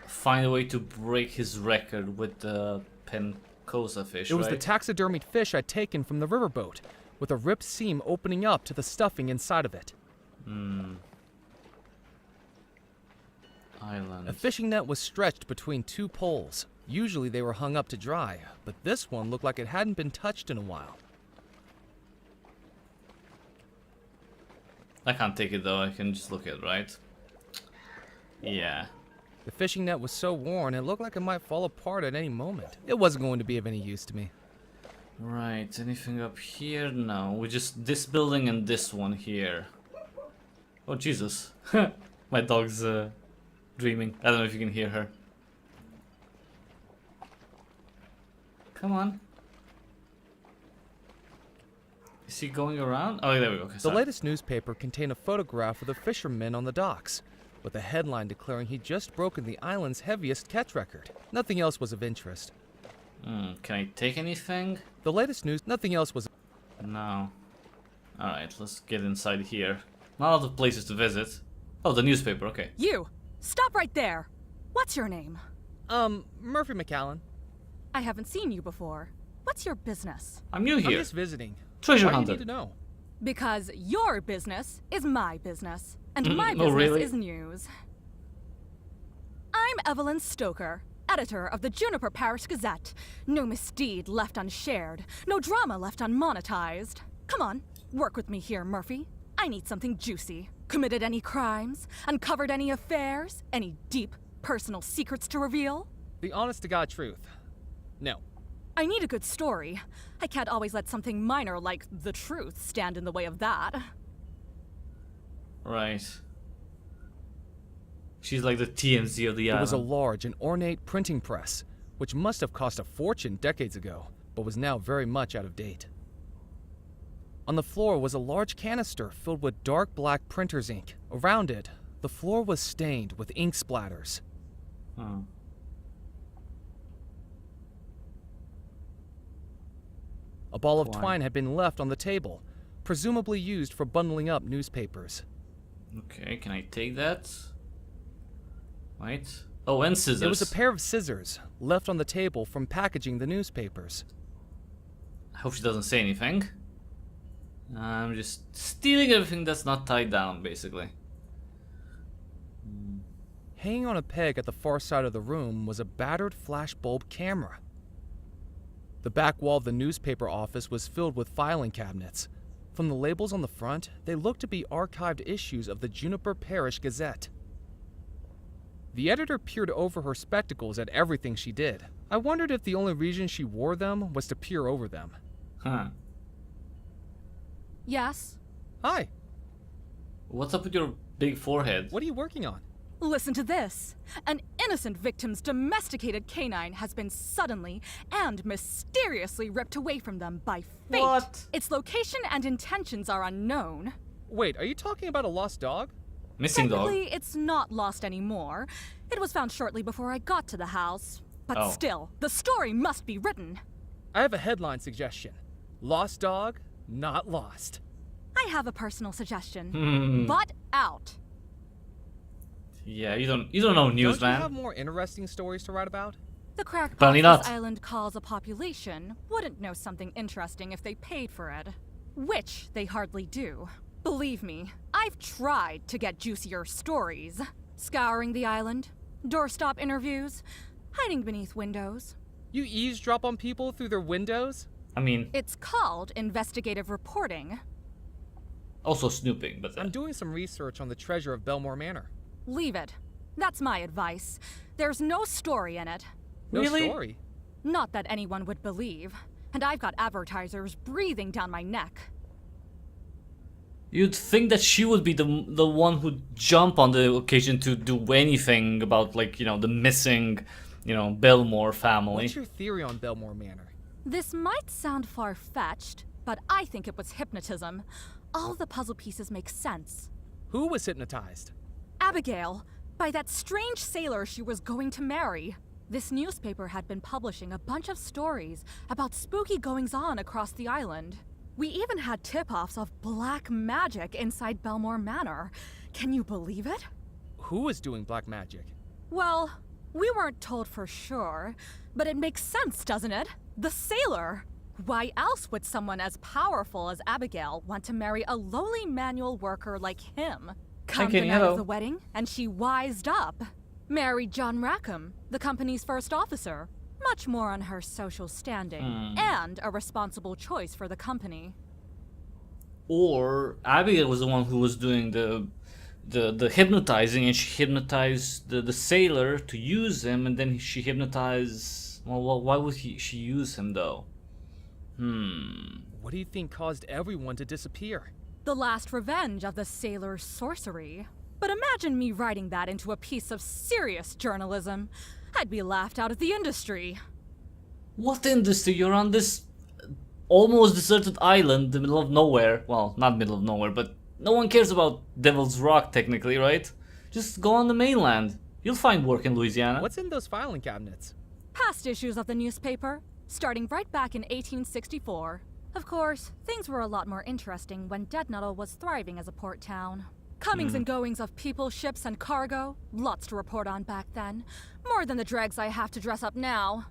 find a way to break his record with the Pencosa fish,
It was the
right?
taxidermied fish I'd taken from the riverboat, with a ripped seam opening up to the stuffing inside of it.
Island.
A fishing net was stretched between two poles. Usually they were hung up to dry, but this one looked like it hadn't been touched in a while.
I can't take it though, I can just look at it, right? Yeah.
The fishing net was so worn, it looked like it might fall apart at any moment. It wasn't going to be of any use to me.
Right, anything up here? No, we just this building and this one here. Oh Jesus. My dog's dreaming. I don't know if you can hear her. Come on. Is he going around? Oh, there we go. Okay,
The
sorry.
latest newspaper contained a photograph of the fisherman on the docks, with a headline declaring he'd just broken the island's heaviest catch record. Nothing else was of interest.
Can I take anything?
The latest news, nothing else was.
No. Alright, let's get inside here. Not a lot of places to visit. Oh, the newspaper, okay.
You! Stop right there! What's your name?
Murphy McAllen.
I haven't seen you before. What's your business?
I'm new
I'm
here.
just visiting.
Treasure
Why do you
hunter.
need to know?
Because your business is my business, and my
Oh,
business
really?
is news. I'm Evelyn Stoker, editor of the Juniper Parish Gazette. No misdeed left unshared, no drama left unmonetized. Come on, work with me here, Murphy. I need something juicy. Committed any crimes? Uncovered any affairs? Any deep, personal secrets to reveal?
The honest-to-God truth. No.
I need a good story. I can't always let something minor like the truth stand in the way of that.
Right. She's like the TMZ of the
There
island.
was a large and ornate printing press, which must have cost a fortune decades ago, but was now very much out of date. On the floor was a large canister filled with dark black printer's ink. Around it, the floor was stained with ink splatters.
Huh.
A ball of
Twine.
twine had been left on the table, presumably used for bundling up newspapers.
Okay, can I take that? Right. Oh, and scissors.
There was a pair of scissors left on the table from packaging the newspapers.
I hope she doesn't say anything. I'm just stealing everything that's not tied down, basically.
Hanging on a peg at the far side of the room was a battered flashbulb camera. The back wall of the newspaper office was filled with filing cabinets. From the labels on the front, they looked to be archived issues of the Juniper Parish Gazette. The editor peered over her spectacles at everything she did. I wondered if the only reason she wore them was to peer over them.
Huh.
Yes?
Hi,
What's up with your big forehead?
what are you working on?
Listen to this. An innocent victim's domesticated canine has been suddenly and mysteriously ripped away from them by fate.
What?
Its location and intentions are unknown.
Wait, are you talking about a lost dog?
Missing dog.
Technically, it's not lost anymore. It was found shortly before I got to the house. But
Oh.
still, the story must be written.
I have a headline suggestion. Lost dog, not lost.
I have a personal suggestion.
Hmm.
Butt out.
Yeah, you don't know news,
Don't you
man.
have more interesting stories to write about?
The crackpot
Apparently
this
not.
island calls a population wouldn't know something interesting if they paid for it. Which they hardly do. Believe me, I've tried to get juicier stories. Scouring the island, doorstop interviews, hiding beneath windows.
You eavesdrop on people through their windows?
I mean,
It's called investigative reporting.
also snooping, but
I'm doing some research on the treasure of Belmore Manor.
Leave it. That's my advice. There's no story in it.
No
Really?
story.
Not that anyone would believe. And I've got advertisers breathing down my neck.
you'd think that she would be the one who'd jump on the occasion to do anything about, like, you know, the missing, you know, Belmore family.
What's your theory on Belmore Manor?
This might sound far-fetched, but I think it was hypnotism. All the puzzle pieces make sense.
Who was hypnotized?
Abigail, by that strange sailor she was going to marry. This newspaper had been publishing a bunch of stories about spooky goings-on across the island. We even had tip-offs of black magic inside Belmore Manor. Can you believe it?
Who was doing black magic?
Well, we weren't told for sure, but it makes sense, doesn't it? The sailor! Why else would someone as powerful as Abigail want to marry a lowly manual worker like him? Come
Okay,
the night
hello.
of the wedding, and she wised up. Married John Rackham, the company's first officer. Much more on her social standing, and a responsible choice for the company.
Or Abigail was the one who was doing the hypnotizing, and she hypnotized the sailor to use him, and then she hypnotized. Well, why would she use him though?
What do you think caused everyone to disappear?
The last revenge of the sailor's sorcery. But imagine me writing that into a piece of serious journalism. I'd be laughed out of the industry.
What industry? You're on this almost deserted island, the middle of nowhere. Well, not middle of nowhere, but no one cares about Devil's Rock technically, right? Just go on the mainland. You'll find work in Louisiana.
What's in those filing cabinets?
Past issues of the newspaper, starting right back in 1864. Of course, things were a lot more interesting when Dead Nettle was thriving as a port town. Comings and goings of people, ships, and cargo. Lots to report on back then. More than the dregs I have to dress up now.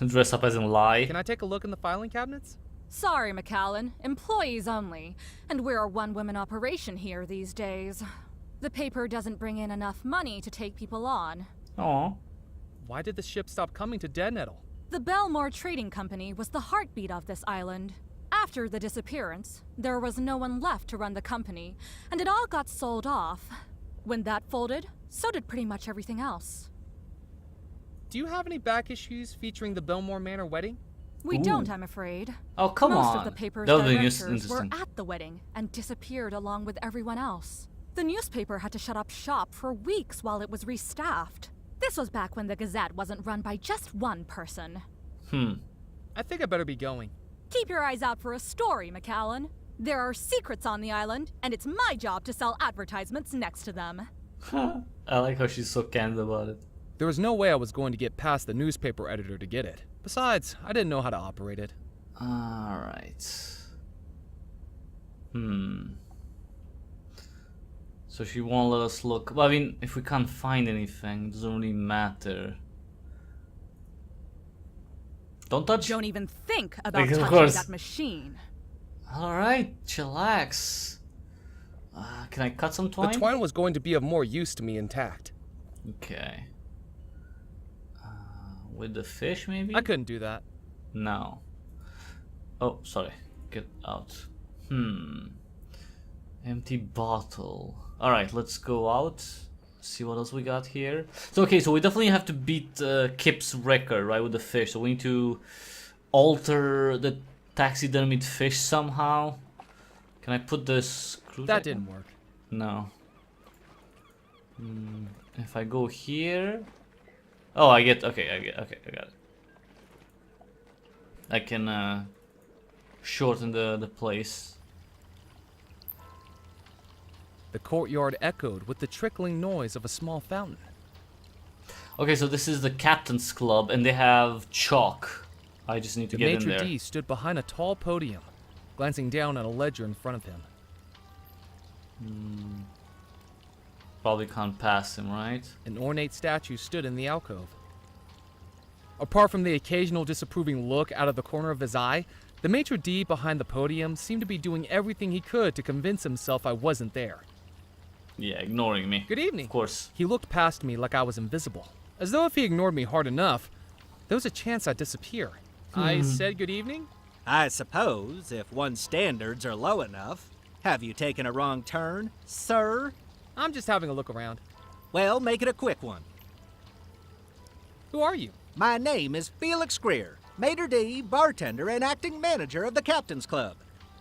Dress up as in lie.
Can I take a look in the filing cabinets?
Sorry, McAllen. Employees only. And we're a one-woman operation here these days. The paper doesn't bring in enough money to take people on.
Aw.
Why did the ship stop coming to Dead Nettle?
The Belmore Trading Company was the heartbeat of this island. After the disappearance, there was no one left to run the company, and it all got sold off. When that folded, so did pretty much everything else.
Do you have any back issues featuring the Belmore Manor wedding?
We
Ooh.
don't, I'm afraid.
Oh, come
Most
on.
of the paper's
That would be
directors were
interesting.
at the wedding and disappeared along with everyone else. The newspaper had to shut up shop for weeks while it was restaffed. This was back when the Gazette wasn't run by just one person.
I think I better be going.
Keep your eyes out for a story, McAllen. There are secrets on the island, and it's my job to sell advertisements next to them.
I like how she's so candid about it.
There was no way I was going to get past the newspaper editor to get it. Besides, I didn't know how to operate it.
Alright. So she won't let us look. Well, I mean, if we can't find anything, it doesn't really matter. Don't touch.
Don't even think about
Like, of
touching
course.
that machine.
Alright, chillax. Can I cut some twine?
The twine was going to be of more use to me intact.
Okay. With the fish, maybe?
I couldn't do that.
No. Oh, sorry. Get out. Empty bottle. Alright, let's go out. See what else we got here. So, okay, so we definitely have to beat Kip's record, right, with the fish. So we need to alter the taxidermied fish somehow. Can I put the screw?
That didn't work.
No. If I go here... Oh, I get... Okay, I got it. I can shorten the place.
The courtyard echoed with the trickling noise of a small fountain.
Okay, so this is the captain's club, and they have chalk. I just need to
The
get in
maitre
there.
d' stood behind a tall podium, glancing down at a ledger in front of him.
Probably can't pass him, right?
An ornate statue stood in the alcove. Apart from the occasional disapproving look out of the corner of his eye, the maitre d' behind the podium seemed to be doing everything he could to convince himself I wasn't there.
Yeah, ignoring me.
Good evening.
Of course.
He looked past me like I was invisible, as though if he ignored me hard enough, there was a chance I'd disappear. I said good evening.
I suppose, if one's standards are low enough. Have you taken a wrong turn, sir?
I'm just having a look around.
Well, make it a quick one.
Who are you?
My name is Felix Greer, maitre d', bartender, and acting manager of the Captain's Club,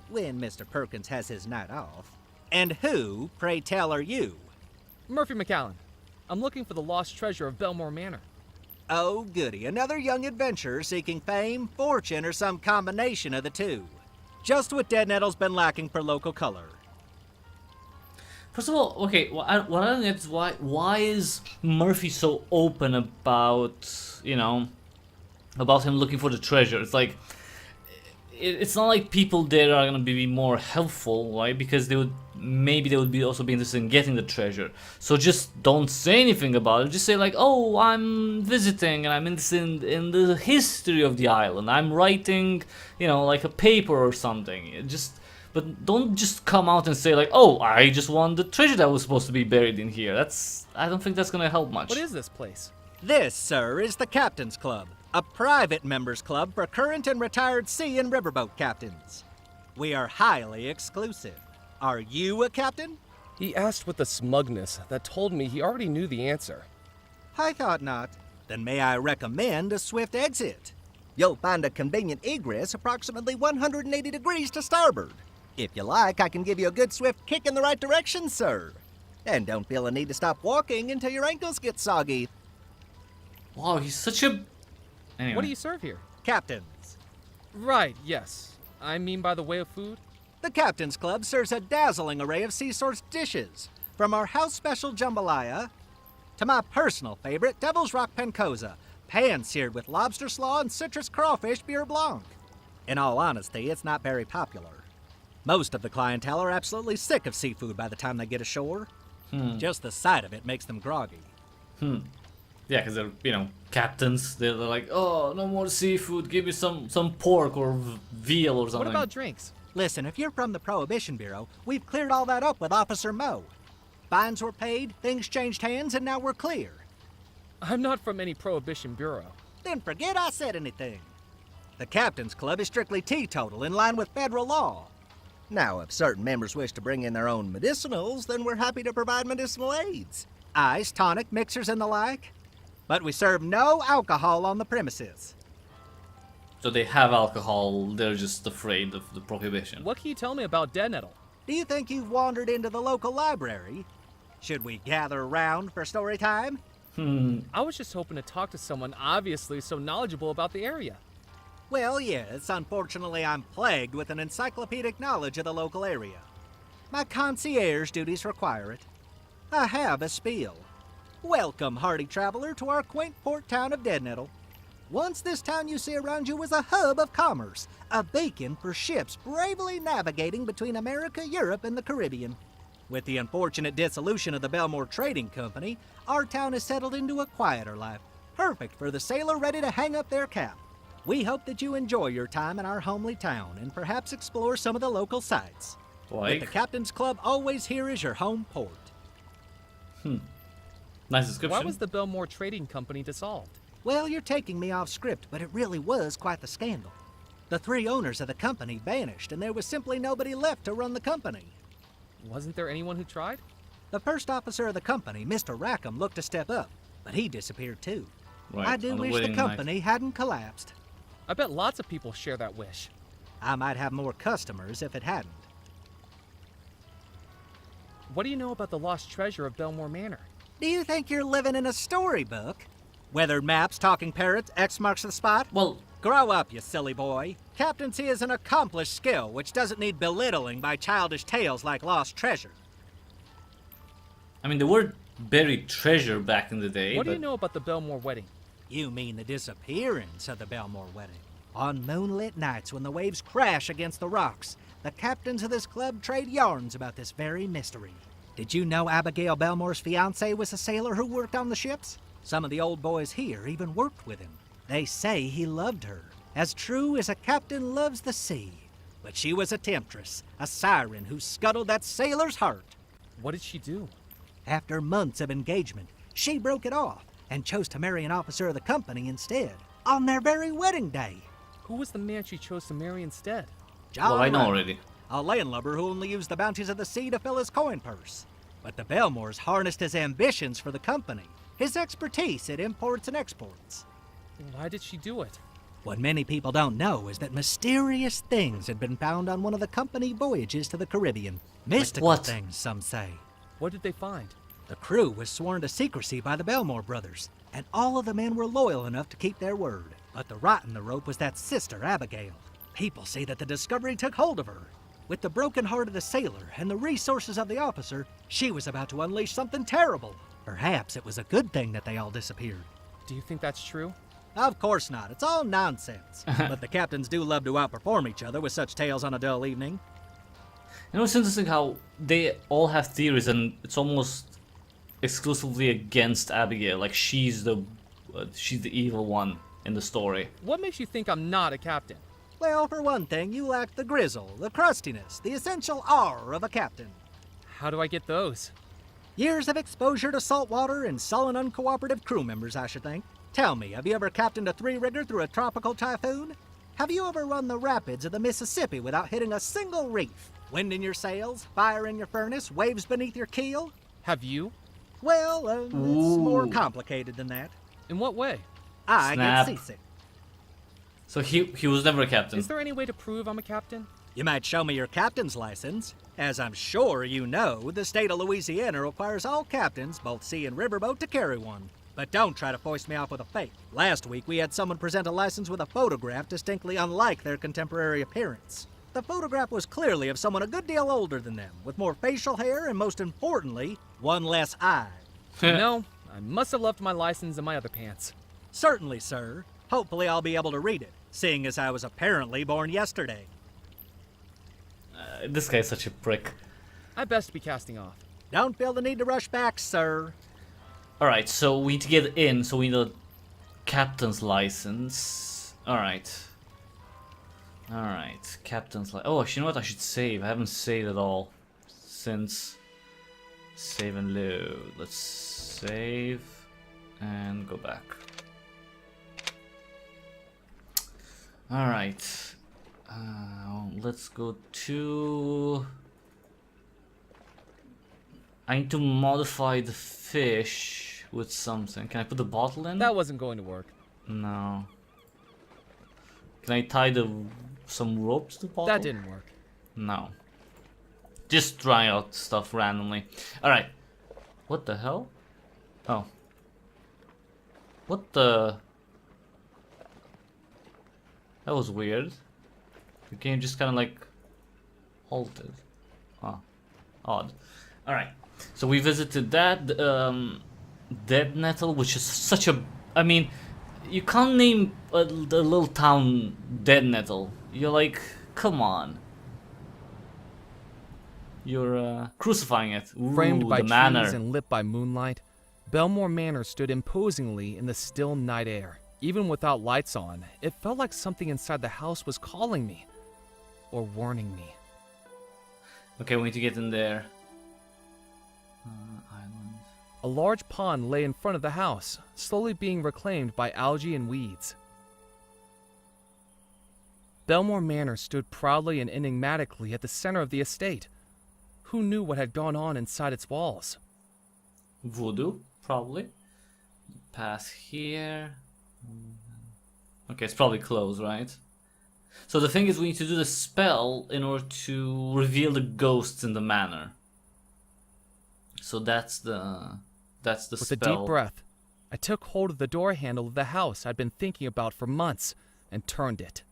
when Mr. Perkins has his night off. And who, pray tell, are you?
Murphy McAllen. I'm looking for the lost treasure of Belmore Manor.
Oh, goody, another young adventurer seeking fame, fortune, or some combination of the two. Just what Dead Nettle's been lacking for local color.
First of all, okay, what I don't get is why is Murphy so open about, you know, about him looking for the treasure? It's like, it's not like people there are gonna be more helpful, right? Because they would be also be interested in getting the treasure. So just don't say anything about it. Just say like, oh, I'm visiting and I'm interested in the history of the island. I'm writing, you know, like a paper or something. But don't just come out and say like, oh, I just want the treasure that was supposed to be buried in here. I don't think that's gonna help much.
What is this place?
This, sir, is the Captain's Club, a private members club for current and retired sea and riverboat captains. We are highly exclusive. Are you a captain?
He asked with a smugness that told me he already knew the answer.
I thought not. Then may I recommend a swift exit? You'll find a convenient egress approximately 180 degrees to starboard. If you like, I can give you a good swift kick in the right direction, sir. And don't feel a need to stop walking until your ankles get soggy.
Wow, he's such a... Anyway.
What do you serve here?
Captains.
Right, yes. I mean by the way of food?
The Captain's Club serves a dazzling array of sea-source dishes, from our house special jambalaya to my personal favorite, Devil's Rock Pencosa, pan-seared with lobster slaw and citrus crawfish beer blanc. In all honesty, it's not very popular. Most of the clientele are absolutely sick of seafood by the time they get ashore. Just the sight of it makes them groggy.
Yeah, because they're, you know, captains. They're like, oh, no more seafood. Give me some pork or veal or something.
What about drinks?
Listen, if you're from the Prohibition Bureau, we've cleared all that up with Officer Moe. Fines were paid, things changed hands, and now we're clear.
I'm not from any Prohibition Bureau.
Then forget I said anything. The Captain's Club is strictly teetotal, in line with federal law. Now, if certain members wish to bring in their own medicinals, then we're happy to provide medicinal aids. Ice, tonic, mixers, and the like. but we serve no alcohol on the premises.
So they have alcohol, they're just afraid of the prohibition.
What can you tell me about Dead Nettle?
Do you think you've wandered into the local library? Should we gather around for story time?
I was just hoping to talk to someone obviously so knowledgeable about the area.
Well, yes, unfortunately I'm plagued with an encyclopedic knowledge of the local area. My concierge duties require it. I have a spiel. Welcome, hardy traveler, to our quaint port town of Dead Nettle. Once this town you see around you was a hub of commerce, a beacon for ships bravely navigating between America, Europe, and the Caribbean. With the unfortunate dissolution of the Belmore Trading Company, our town has settled into a quieter life, perfect for the sailor ready to hang up their cap. We hope that you enjoy your time in our homely town and perhaps explore some of the local sites. With the Captain's Club always here as your home port.
Nice description.
Why was the Belmore Trading Company dissolved?
Well, you're taking me off script, but it really was quite the scandal. The 3 owners of the company vanished, and there was simply nobody left to run the company.
Wasn't there anyone who tried?
The first officer of the company, Mr. Rackham, looked to step up, but he disappeared too.
Right,
I do
on the
wish the
wedding
company hadn't collapsed.
I bet lots of people share that wish.
I might have more customers if it hadn't.
What do you know about the lost treasure of Belmore Manor?
Do you think you're living in a storybook? Weathered maps, talking parrots, X marks the spot?
Well,
Grow up, you silly boy. Captaincy is an accomplished skill which doesn't need belittling by childish tales like lost treasure.
I mean, there were buried treasure back in the day.
What do
but...
you know about the Belmore wedding?
You mean the disappearance of the Belmore wedding? On moonlit nights when the waves crash against the rocks, the captains of this club trade yarns about this very mystery. Did you know Abigail Belmore's fiancé was a sailor who worked on the ships? Some of the old boys here even worked with him. They say he loved her, as true as a captain loves the sea. But she was a temptress, a siren who scuttled that sailor's heart.
What did she do?
After months of engagement, she broke it off and chose to marry an officer of the company instead, on their very wedding day.
Who was the man she chose to marry instead?
John
Well, I know
Ryan,
already.
a landlubber who only used the bounties of the sea to fill his coin purse. But the Belmores harnessed his ambitions for the company, his expertise at imports and exports.
Why did she do it?
What many people don't know is that mysterious things had been found on one of the company voyages to the Caribbean. Mystical
what?
things, some say.
What did they find?
The crew was sworn to secrecy by the Belmore brothers, and all of the men were loyal enough to keep their word. But the rot in the rope was that sister, Abigail. People say that the discovery took hold of her. With the broken heart of the sailor and the resources of the officer, she was about to unleash something terrible. Perhaps it was a good thing that they all disappeared.
Do you think that's true?
Of course not. It's all nonsense. But the captains do love to outperform each other with such tales on a dull evening.
You know, it's interesting how they all have theories, and it's almost exclusively against Abigail. Like she's the evil one in the story.
What makes you think I'm not a captain?
Well, for one thing, you lack the grizzle, the crustiness, the essential R of a captain.
How do I get those?
Years of exposure to salt water and sullen, uncooperative crew members, I should think. Tell me, have you ever captained a 3-rigger through a tropical typhoon? Have you ever run the rapids of the Mississippi without hitting a single reef? Wind in your sails, fire in your furnace, waves beneath your keel?
Have you?
Well, it's more complicated than that.
In what way?
I
Snap.
get seasick.
So he was never a captain.
Is there any way to prove I'm a captain?
You might show me your captain's license. As I'm sure you know, the state of Louisiana requires all captains, both sea and riverboat, to carry one. But don't try to foist me off with a fake. Last week, we had someone present a license with a photograph distinctly unlike their contemporary appearance. The photograph was clearly of someone a good deal older than them, with more facial hair and, most importantly, one less eye.
No, I must have left my license in my other pants.
Certainly, sir. Hopefully I'll be able to read it, seeing as I was apparently born yesterday.
This guy's such a prick.
I best be casting off.
Don't feel the need to rush back, sir.
Alright, so we need to get in, so we need a captain's license. Alright. Alright, captain's license. Oh, you know what? I should save. I haven't saved at all since save and load. Let's save and go back. Alright. Let's go to... I need to modify the fish. with something. Can I put the bottle in?
That wasn't going to work.
No. Can I tie some rope to the bottle?
That didn't work.
No. Just try out stuff randomly. Alright. What the hell? Oh. What the... That was weird. The game just kind of like halted. Oh. Odd. Alright. So we visited that Dead Nettle, which is such a... I mean, you can't name the little town Dead Nettle. You're like, come on. You're crucifying it. Ooh,
Framed by
the Manor.
trees and lit by moonlight, Belmore Manor stood imposingly in the still night air. Even without lights on, it felt like something inside the house was calling me. Or warning me.
Okay, we need to get in there. Island.
A large pond lay in front of the house, slowly being reclaimed by algae and weeds. Belmore Manor stood proudly and enigmatically at the center of the estate. Who knew what had gone on inside its walls?
Voodoo, probably. Pass here. Okay, it's probably closed, right? So the thing is, we need to do the spell in order to reveal the ghosts in the manor. So that's the
With
spell.
a deep breath, I took hold of the door handle of the house I'd been thinking about for months and turned it.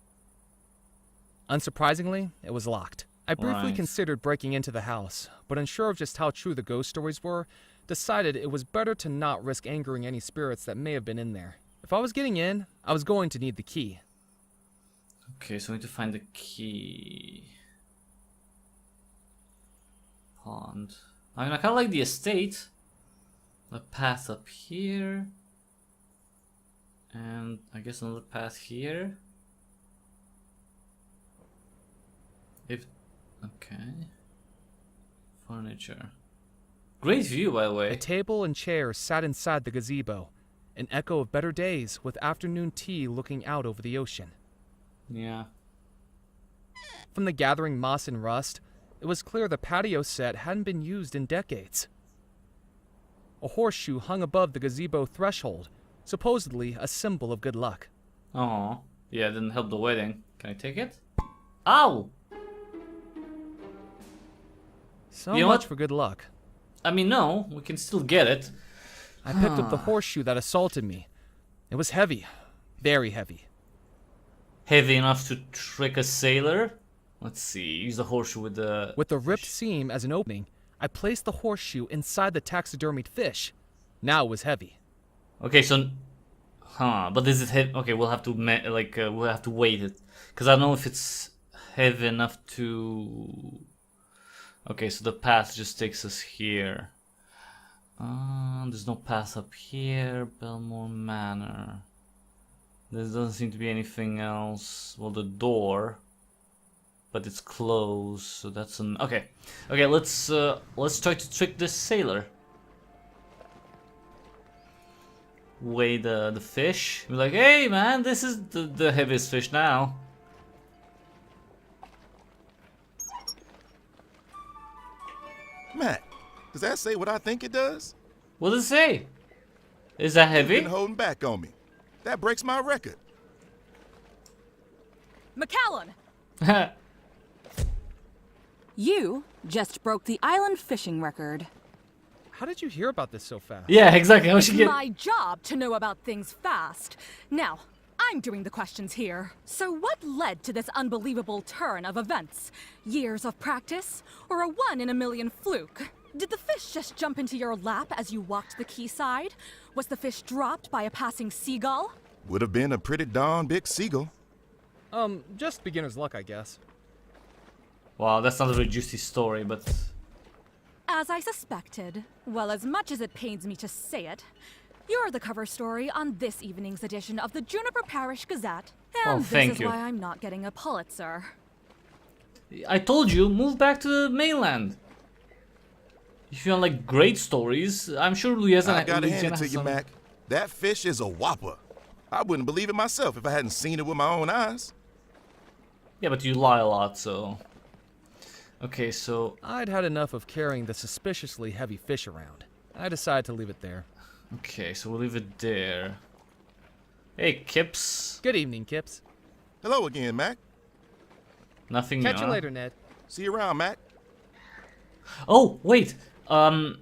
Unsurprisingly, it was locked. I briefly
Right.
considered breaking into the house, but unsure of just how true the ghost stories were, decided it was better to not risk angering any spirits that may have been in there. If I was getting in, I was going to need the key.
Okay, so we need to find the key. Pond. I mean, I kind of like the estate. A path up here. And I guess another path here. Okay. Furniture. Great view, by the
A
way.
table and chairs sat inside the gazebo, an echo of better days with afternoon tea looking out over the ocean.
Yeah.
From the gathering moss and rust, it was clear the patio set hadn't been used in decades. A horseshoe hung above the gazebo threshold, supposedly a symbol of good luck.
Oh. Yeah, it didn't help the wedding. Can I take it? Ow!
So
You know
much
what?
for good luck.
I mean, no. We can still get it.
I picked up the horseshoe that assaulted me. It was heavy. Very heavy.
Heavy enough to trick a sailor? Let's see. Use the horseshoe with the...
With the ripped seam as an opening, I placed the horseshoe inside the taxidermied fish. Now it was heavy.
Okay, so... Huh, but is it heavy? Okay, we'll have to, we'll have to wait it. Because I don't know if it's heavy enough to... Okay, so the path just takes us here. There's no path up here. Belmore Manor. There doesn't seem to be anything else. Well, the door, but it's closed, so that's an... Okay, okay. Let's try to trick this sailor. Weigh the fish. Be like, hey man, this is the heaviest fish now.
Matt, does that say what I think it does?
What does it say? Is that
You've
heavy?
been holding back on me. That breaks my record.
McAllen! You just broke the island fishing record.
How did you hear about this so fast?
Yeah, exactly. How
It's
she get?
my job to know about things fast. Now, I'm doing the questions here. So what led to this unbelievable turn of events? Years of practice? Or a one-in-a-million fluke? Did the fish just jump into your lap as you walked the quayside? Was the fish dropped by a passing seagull?
Would have been a pretty darn big seagull.
Just beginner's luck, I guess.
Wow, that's not a very juicy story, but
As I suspected, well, as much as it pains me to say it, you're the cover story on this evening's edition of the Juniper Parish Gazette. And
Oh,
this
thank
is
you.
why I'm not getting a Pulitzer.
I told you, move back to the mainland. If you want like great stories, I'm sure Louisiana.
I gotta hand it
Louisiana
to
has
you,
some-
Mac. That fish is a whopper. I wouldn't believe it myself if I hadn't seen it with my own eyes.
Yeah, but you lie a lot, so. Okay, so
I'd had enough of carrying the suspiciously heavy fish around. I decided to leave it there.
Okay, so we'll leave it there. Hey, Kips.
Good evening, Kips.
Hello again, Mac.
Nothing
Catch
new,
you
huh?
later, Ned.
See you around, Mac.
Oh, wait. The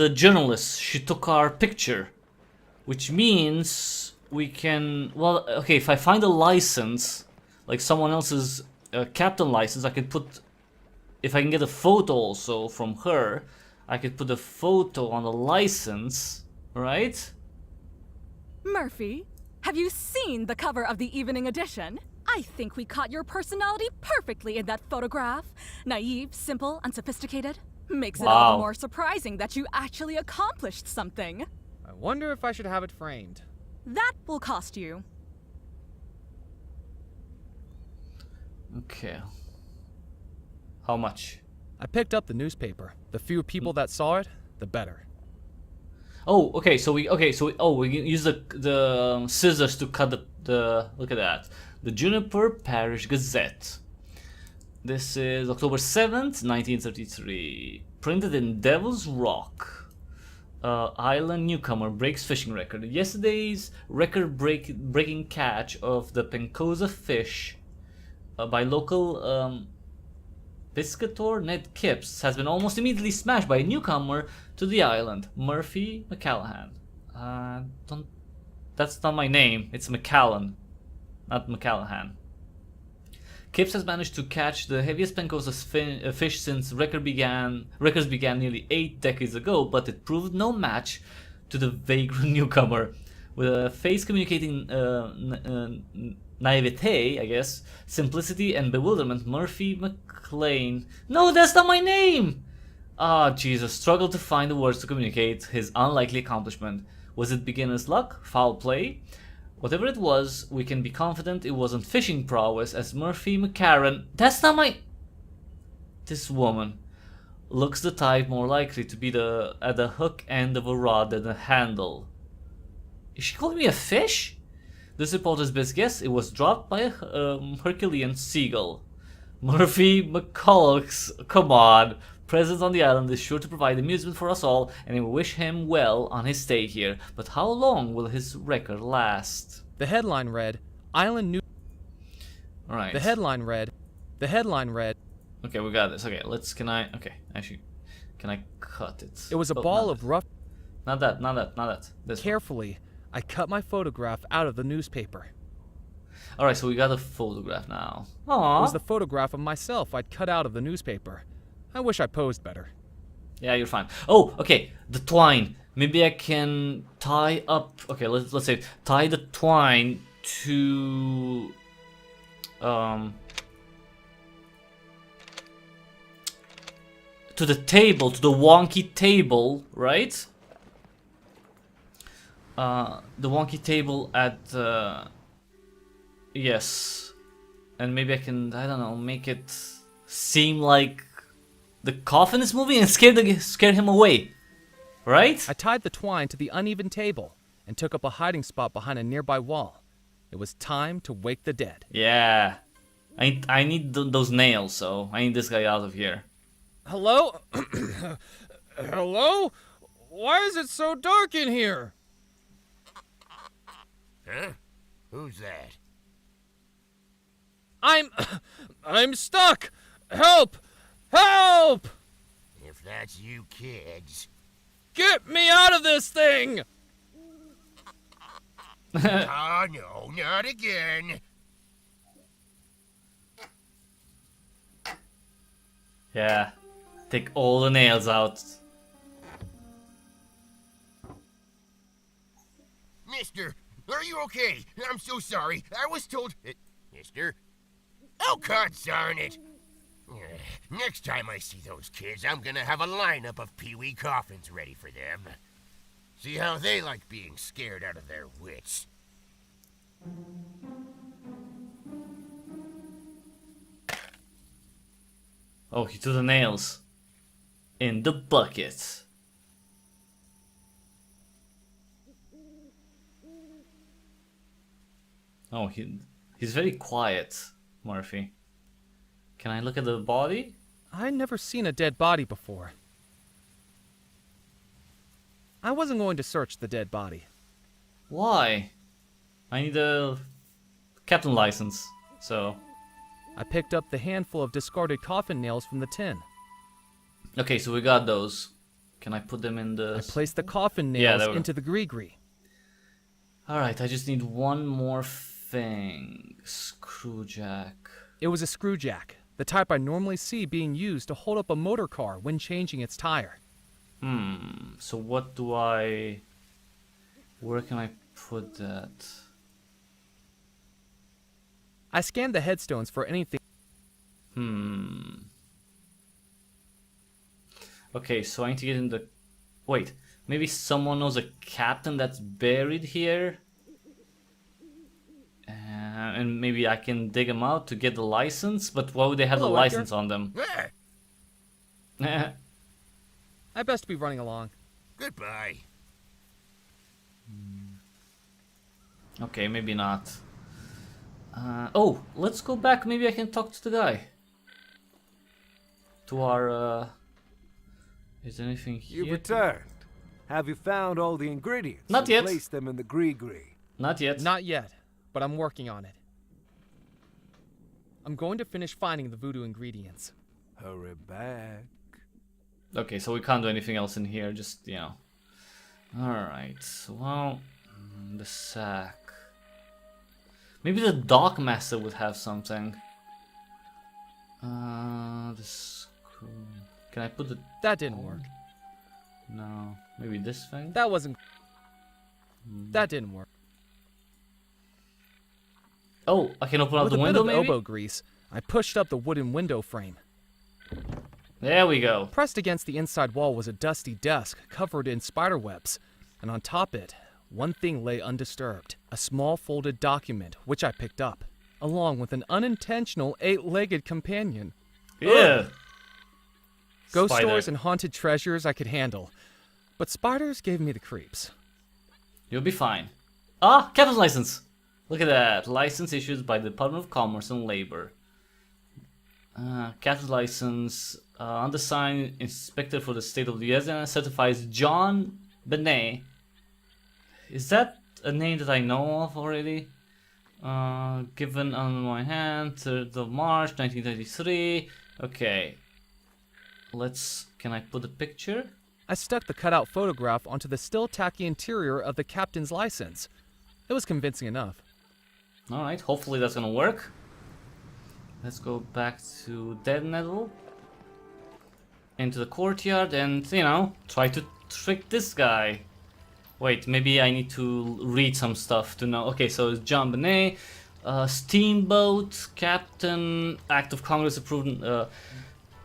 journalist, she took our picture. Which means we can... Well, okay, if I find a license, like someone else's captain license, I could put... If I can get a photo also from her, I could put a photo on the license, right?
Murphy, have you seen the cover of the evening edition? I think we caught your personality perfectly in that photograph. Naive, simple, unsophisticated. Makes it all
Wow.
the more surprising that you actually accomplished something.
I wonder if I should have it framed.
That will cost you.
Okay. How much?
I picked up the newspaper. The fewer people that saw it, the better.
Oh, okay. So we use the scissors to cut the look at that. The Juniper Parish Gazette. This is October 7th, 1933. Printed in Devil's Rock. Island newcomer breaks fishing record. Yesterday's record-breaking catch of the Pencosa fish by local piscator Ned Kipps has been almost immediately smashed by a newcomer to the island, Murphy McCallahan. That's not my name. It's McCallan, not McCallahan. Kipps has managed to catch the heaviest Pencosa fish since records began nearly 8 decades ago, but it proved no match to the vagrant newcomer. With a face communicating naivete, I guess, simplicity and bewilderment, Murphy McLean... No, that's not my name! Ah, Jesus, struggled to find the words to communicate his unlikely accomplishment. Was it beginner's luck? Foul play? Whatever it was, we can be confident it wasn't fishing prowess, as Murphy McCarran... That's not my... This woman looks the type more likely to be at the hook end of a rod than the handle. Is she calling me a fish? This reporter's best guess, it was dropped by a Herculean seagull. Murphy McCulloch's, come on. Presence on the island is sure to provide amusement for us all, and we wish him well on his stay here. But how long will his record last?
The headline read, Island New...
Alright.
The headline read...
Okay, we got this. Okay, actually, can I cut it?
It was a
Oh,
ball
not
of rough...
Not that. This one.
Carefully, I cut my photograph out of the newspaper.
Alright, so we got a photograph now.
It
Aww.
was the photograph of myself I'd cut out of the newspaper. I wish I posed better.
Yeah, you're fine. Oh, okay, the twine. Maybe I can tie up... Okay, let's say tie the twine to... to the table, to the wonky table, right? The wonky table at... yes. And maybe I can, I don't know, make it seem like the coffin is moving and scare him away. Right?
I tied the twine to the uneven table and took up a hiding spot behind a nearby wall. It was time to wake the dead.
Yeah. I need those nails, so I need this guy out of here.
Hello? Hello? Why is it so dark in here?
Huh? Who's that?
I'm stuck! Help! Help!
If that's you kids...
Get me out of this thing!
Oh, no, not again.
Yeah. Take all the nails out.
Mister, are you okay? I'm so sorry. I was told... Mister? Oh, God darn it. Next time I see those kids, I'm gonna have a lineup of Pee-wee coffins ready for them. See how they like being scared out of their wits.
Oh, he threw the nails in the bucket. Oh, he's very quiet, Murphy. Can I look at the body?
I'd never seen a dead body before. I wasn't going to search the dead body.
Why? I need a captain license, so...
I picked up the handful of discarded coffin nails from the tin.
Okay, so we got those. Can I put them in the...
I placed the coffin
Yeah,
nails
there we go.
into the gree-gree.
Alright, I just need one more thing. Screwjack.
It was a screwjack, the type I normally see being used to hold up a motor car when changing its tire.
So what do I... Where can I put that?
I scanned the headstones for anything.
Okay, so I need to get in the... Wait, maybe someone knows a captain that's buried here? And maybe I can dig them out to get the license? But why would they have
Hello,
the
Edgar.
license on them?
There.
I best be running along.
Goodbye.
Okay, maybe not. Oh, let's go back. Maybe I can talk to the guy. To our, Is there anything here?
You've returned. Have you found all the ingredients?
Not
and
yet.
Placed them in the gree-gree.
Not yet.
Not yet, but I'm working on it. I'm going to finish finding the voodoo ingredients.
Hurry back.
Okay, so we can't do anything else in here, just, you know. Alright, well, the sack. Maybe the dock master would have something. The screw. Can I put the...
That didn't work.
No, maybe this thing?
That wasn't... That didn't work.
Oh, I can open up
With
the
a
window,
bit of
maybe?
elbow grease, I pushed up the wooden window frame.
There we go.
Pressed against the inside wall was a dusty desk covered in spider webs, and on top it, one thing lay undisturbed. A small folded document, which I picked up, along with an unintentional 8-legged companion.
Yeah.
Ghost
Spider.
stories and haunted treasures I could handle, but spiders gave me the creeps.
You'll be fine. Ah, captain's license. Look at that. License issued by the Department of Commerce and Labor. Captain's license. Undersigned inspector for the state of Louisiana certifies John Benet. Is that a name that I know of already? Given on my hand, 3rd of March, 1933. Okay. Can I put a picture?
I stuck the cutout photograph onto the still tacky interior of the captain's license. It was convincing enough.
Alright, hopefully that's gonna work. Let's go back to Dead Nettle. Into the courtyard and, you know, try to trick this guy. Wait, maybe I need to read some stuff to know. Okay, so it's John Benet, steamboat, captain, act of Congress approved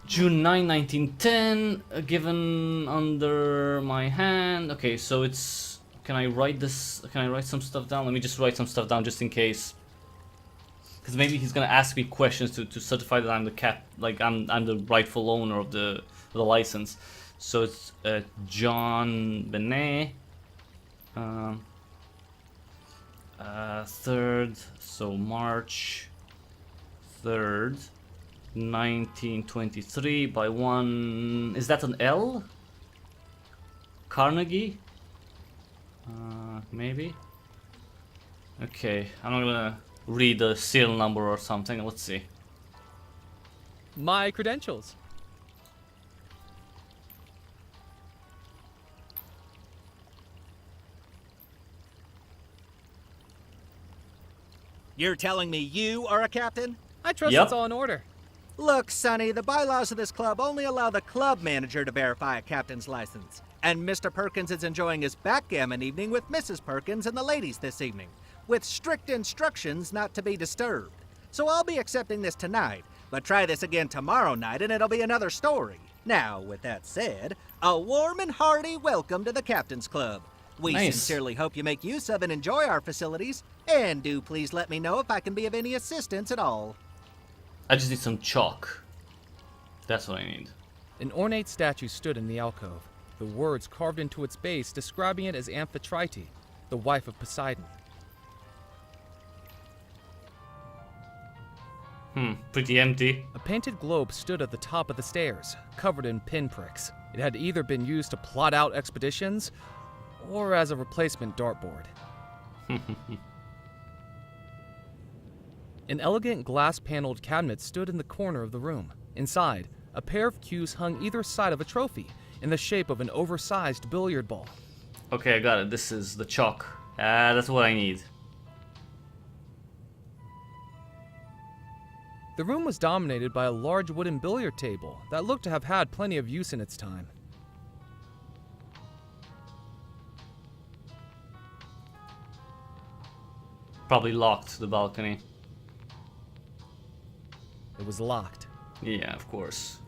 June 9, 1910, given under my hand. Okay, so it's... Can I write this? Can I write some stuff down? Let me just write some stuff down just in case. Because maybe he's gonna ask me questions to certify that I'm the I'm the rightful owner of the license. So it's John Benet. 3rd, so March 3rd, 1923 by one. Is that an L? Carnegie? Maybe. Okay, I'm not gonna read the serial number or something. Let's see.
My credentials.
You're telling me you are a captain?
I trust
Yep.
it's all in order.
Look, Sonny, the bylaws of this club only allow the club manager to verify a captain's license. And Mr. Perkins is enjoying his backgammon evening with Mrs. Perkins and the ladies this evening, with strict instructions not to be disturbed. So I'll be accepting this tonight, but try this again tomorrow night and it'll be another story. Now, with that said, a warm and hearty welcome to the Captain's Club. We
Nice.
sincerely hope you make use of and enjoy our facilities, and do please let me know if I can be of any assistance at all.
I just need some chalk. That's what I need.
An ornate statue stood in the alcove, the words carved into its base describing it as Amphitrite, the wife of Poseidon.
Pretty empty.
A painted globe stood at the top of the stairs, covered in pinpricks. It had either been used to plot out expeditions, or as a replacement dartboard. An elegant glass-paneled cabinet stood in the corner of the room. Inside, a pair of cues hung either side of a trophy in the shape of an oversized billiard ball.
Okay, I got it. This is the chalk. That's what I need.
The room was dominated by a large wooden billiard table that looked to have had plenty of use in its time.
Probably locked, the balcony.
It was locked.
Yeah, of course.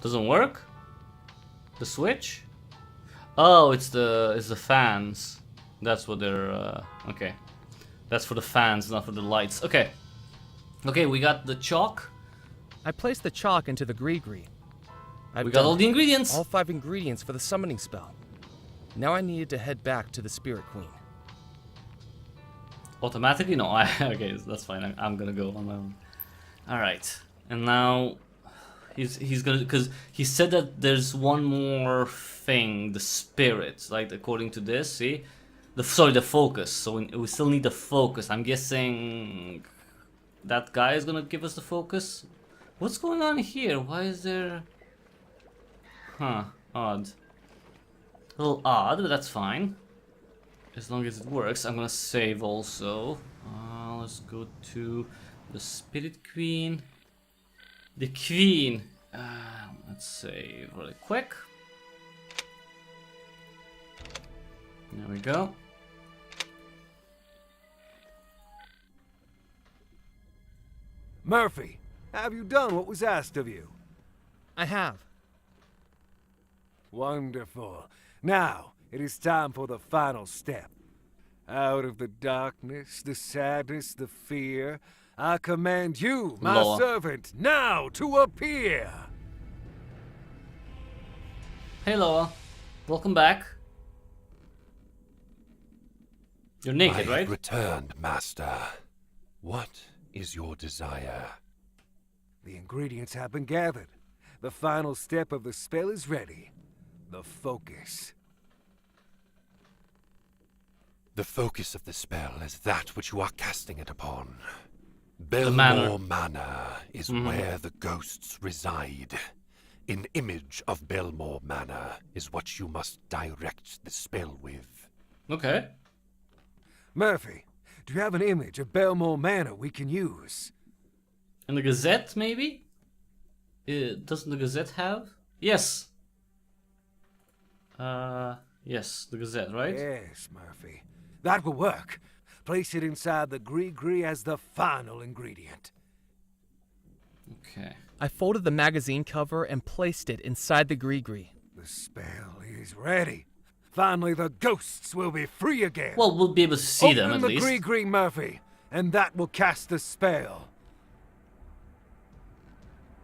Doesn't work? The switch? Oh, it's the fans. That's what they're okay. That's for the fans, not for the lights. Okay. Okay, we got the chalk.
I placed the chalk into the gree-gree.
We got all the ingredients.
All 5 ingredients for the summoning spell. Now I needed to head back to the Spirit Queen.
Automatically? No, okay, that's fine. I'm gonna go on my own. Alright. And now he's gonna, because he said that there's one more thing, the spirit, like according to this, see? The focus. So we still need the focus. I'm guessing that guy is gonna give us the focus. What's going on here? Why is there... Huh, odd. A little odd, but that's fine. As long as it works. I'm gonna save also. Let's go to the Spirit Queen. The Queen. Let's save really quick. There we go.
Murphy, have you done what was asked of you?
I have.
Wonderful. Now, it is time for the final step. Out of the darkness, the sadness, the fear, I command you, my
Lord.
servant, now to appear!
Hey Loa. Welcome back. You're naked,
I
right?
have returned, Master. What is your desire?
The ingredients have been gathered. The final step of the spell is ready. The focus.
The focus of the spell is that which you are casting it upon.
Manor.
Belmore Manor is where the ghosts reside. An image of Belmore Manor is what you must direct the spell with.
Okay.
Murphy, do you have an image of Belmore Manor we can use?
And the Gazette, maybe? Doesn't the Gazette have? Yes. Yes, the Gazette, right?
Yes, Murphy. That will work. Place it inside the gree-gree as the final ingredient.
Okay.
I folded the magazine cover and placed it inside the gree-gree.
The spell is ready. Finally, the ghosts will be free again.
Well, we'll be able to see them at
Open the
least.
gree-gree, Murphy, and that will cast the spell.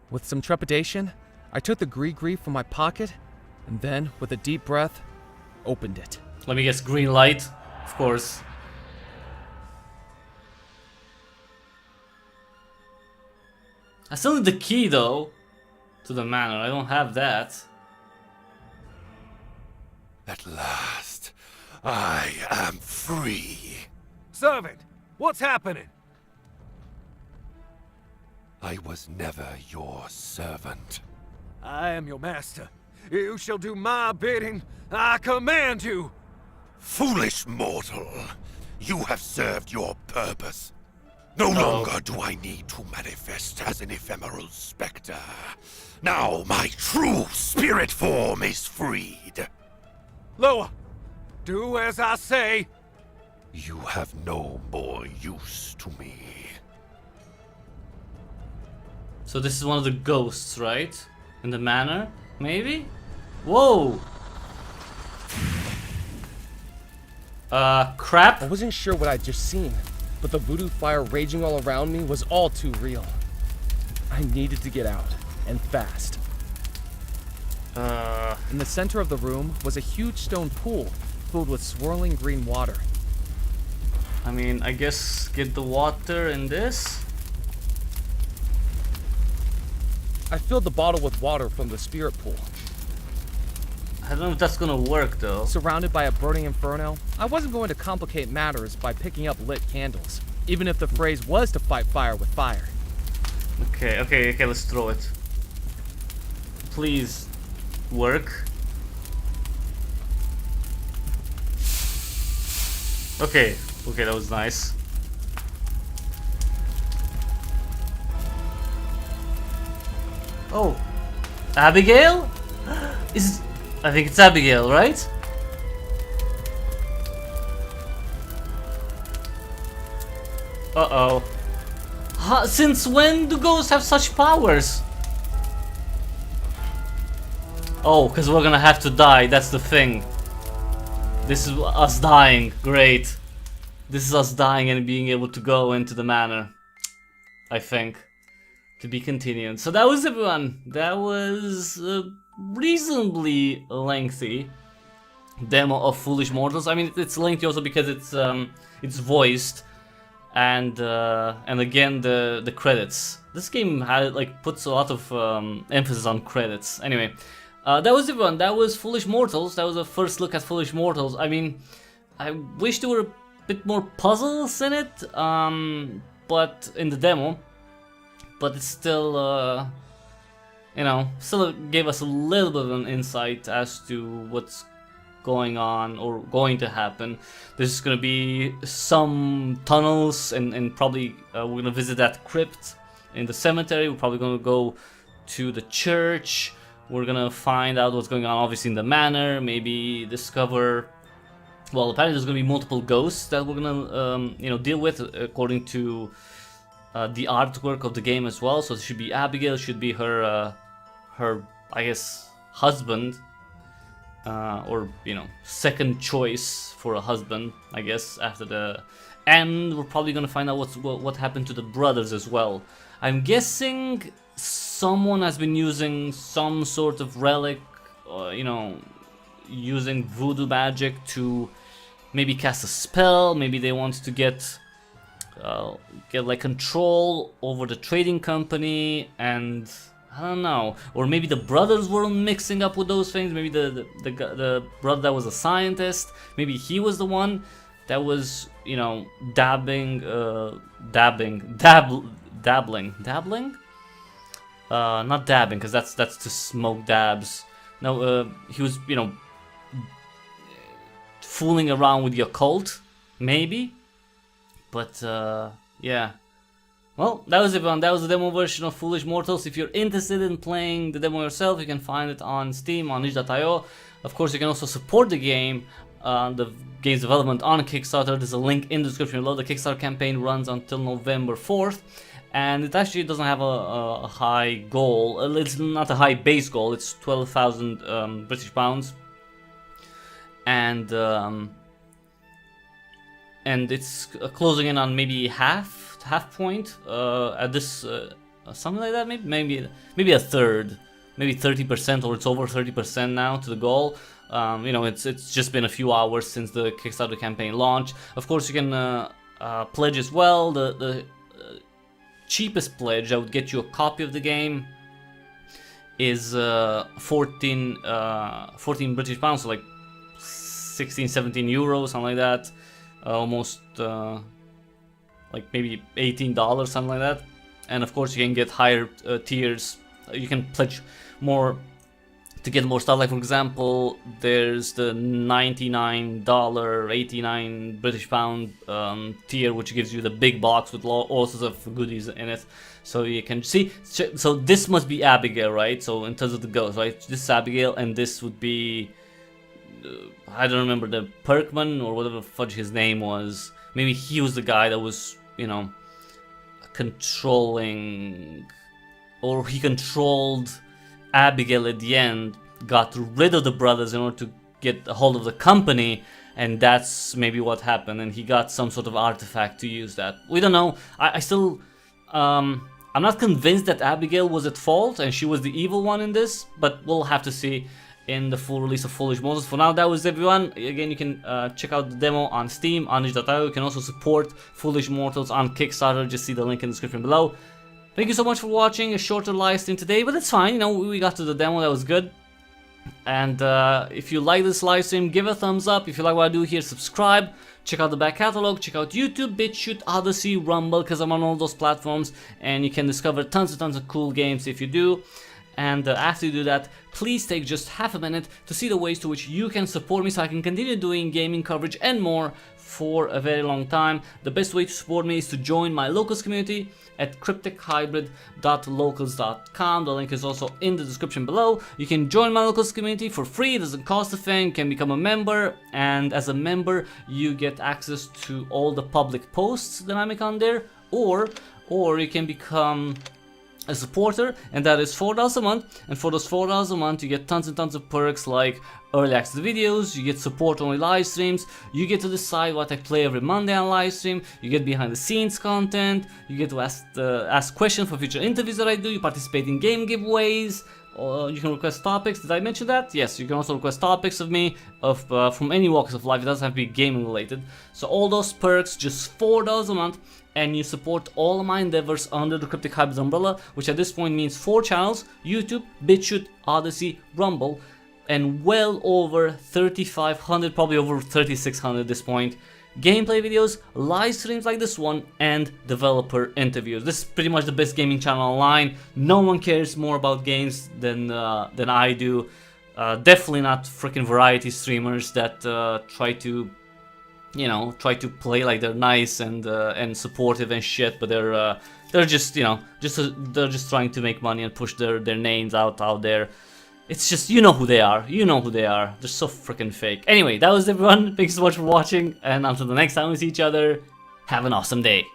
With some trepidation, I took the gree-gree from my pocket, and then, with a deep breath, opened it.
Let me guess, green light, of course. I still need the key though to the manor. I don't have that.
At last, I am free.
Servant, what's happening?
I was never your servant.
I am your master. You shall do my bidding. I command you.
Foolish mortal, you have served your purpose. No longer do I need to manifest as an ephemeral specter. Now my true spirit form is freed.
Loa, do as I say.
You have no more use to me.
So this is one of the ghosts, right? In the manor, maybe? Whoa! Crap.
I wasn't sure what I'd just seen, but the voodoo fire raging all around me was all too real. I needed to get out, and fast. In the center of the room was a huge stone pool filled with swirling green water.
I mean, I guess get the water in this.
I filled the bottle with water from the spirit pool.
I don't know if that's gonna work though.
Surrounded by a burning inferno, I wasn't going to complicate matters by picking up lit candles, even if the phrase was to fight fire with fire.
Okay, let's throw it. Please work. Okay, that was nice. Oh, Abigail? I think it's Abigail, right? Uh-oh. Since when do ghosts have such powers? Oh, because we're gonna have to die, that's the thing. This is us dying, great. This is us dying and being able to go into the manor, I think. To be continued. So that was everyone. That was a reasonably lengthy demo of Foolish Mortals. I mean, it's lengthy also because it's voiced, and again the credits. This game had puts a lot of emphasis on credits. Anyway, that was everyone. That was Foolish Mortals. That was a first look at Foolish Mortals. I mean, I wish there were a bit more puzzles in it, but in the demo. But it's still, you know, still gave us a little bit of an insight as to what's going on or going to happen. There's going to be some tunnels, and probably we're going to visit that crypt in the cemetery. We're probably going to go to the church. We're going to find out what's going on, obviously, in the manor. Maybe discover... Well, apparently there's going to be multiple ghosts that we're going to, you know, deal with, according to... the artwork of the game as well. So it should be Abigail, should be her I guess husband, or you know, second choice for a husband, I guess, after the. And we're probably gonna find out what happened to the brothers as well. I'm guessing someone has been using some sort of relic, you know, using voodoo magic to maybe cast a spell. Maybe they want to get like control over the trading company, and I don't know, or maybe the brothers were mixing up with those things. Maybe the brother that was a scientist, maybe he was the one that was, you know, dabbling, not dabbing, because that's to smoke dabs. No, he was, you know, fooling around with the occult, maybe. But, yeah. Well, that was everyone. That was the demo version of Foolish Mortals. If you're interested in playing the demo yourself, you can find it on Steam, on itch.io. Of course, you can also support the game, the game's development on Kickstarter. There's a link in the description below. The Kickstarter campaign runs until November 4th. And it actually doesn't have a high goal. It's not a high base goal. It's 12,000 British pounds. And it's closing in on maybe half point at this something like that, maybe a third, maybe 30%, or it's over 30% now to the goal. You know, it's just been a few hours since the Kickstarter campaign launched. Of course, you can pledge as well. The cheapest pledge that would get you a copy of the game is 14 British pounds, so like 16-17 euros, something like that. Almost like maybe $18, something like that. And of course you can get higher tiers. You can pledge more to get more stuff. Like for example, there's the $99, 89 British pound tier, which gives you the big box with all sorts of goodies in it. So you can see, so this must be Abigail, right? So in terms of the ghost, right? This is Abigail, and this would be I don't remember, the Perkman or whatever the fudge his name was. Maybe he was the guy that was, you know, controlling, or he controlled Abigail at the end, got rid of the brothers in order to get a hold of the company, and that's maybe what happened, and he got some sort of artifact to use that. We don't know. I still, I'm not convinced that Abigail was at fault and she was the evil one in this, but we'll have to see in the full release of Foolish Mortals. For now, that was everyone. Again, you can check out the demo on Steam, on itch.io. You can also support Foolish Mortals on Kickstarter. Just see the link in the description below. Thank you so much for watching. A shorter live stream today, but it's fine. You know, we got to the demo, that was good. And if you like this live stream, give a thumbs up. If you like what I do here, subscribe. Check out the back catalog. Check out YouTube, BitChute, Odyssey, Rumble, because I'm on all those platforms. And you can discover tons and tons of cool games if you do. And after you do that, please take just half a minute to see the ways to which you can support me so I can continue doing gaming coverage and more for a very long time. The best way to support me is to join my locals community at cryptichybrid.locals.com. The link is also in the description below. You can join my locals community for free. It doesn't cost a thing. You can become a member, and as a member you get access to all the public posts that I make on there, or you can become a supporter, and that is $4 a month. And for those $4 a month, you get tons and tons of perks like early access videos, you get support only live streams, you get to decide what I play every Monday on live stream, you get behind the scenes content, you get to ask questions for future interviews that I do, you participate in game giveaways, you can request topics. Did I mention that? Yes, you can also request topics of me from any walks of life. It doesn't have to be gaming related. So all those perks, just $4 a month, and you support all of my endeavors under the Cryptic Hybrid umbrella, which at this point means 4 channels: YouTube, BitChute, Odyssey, Rumble, and well over 3,500, probably over 3,600 at this point, gameplay videos, live streams like this one, and developer interviews. This is pretty much the best gaming channel online. No one cares more about games than I do. Definitely not freaking variety streamers that try to play like they're nice and supportive and shit, but they're just they're just trying to make money and push their names out there. It's just, you know who they are. They're so freaking fake. Anyway, that was everyone. Thanks so much for watching, and until the next time we see each other, have an awesome day.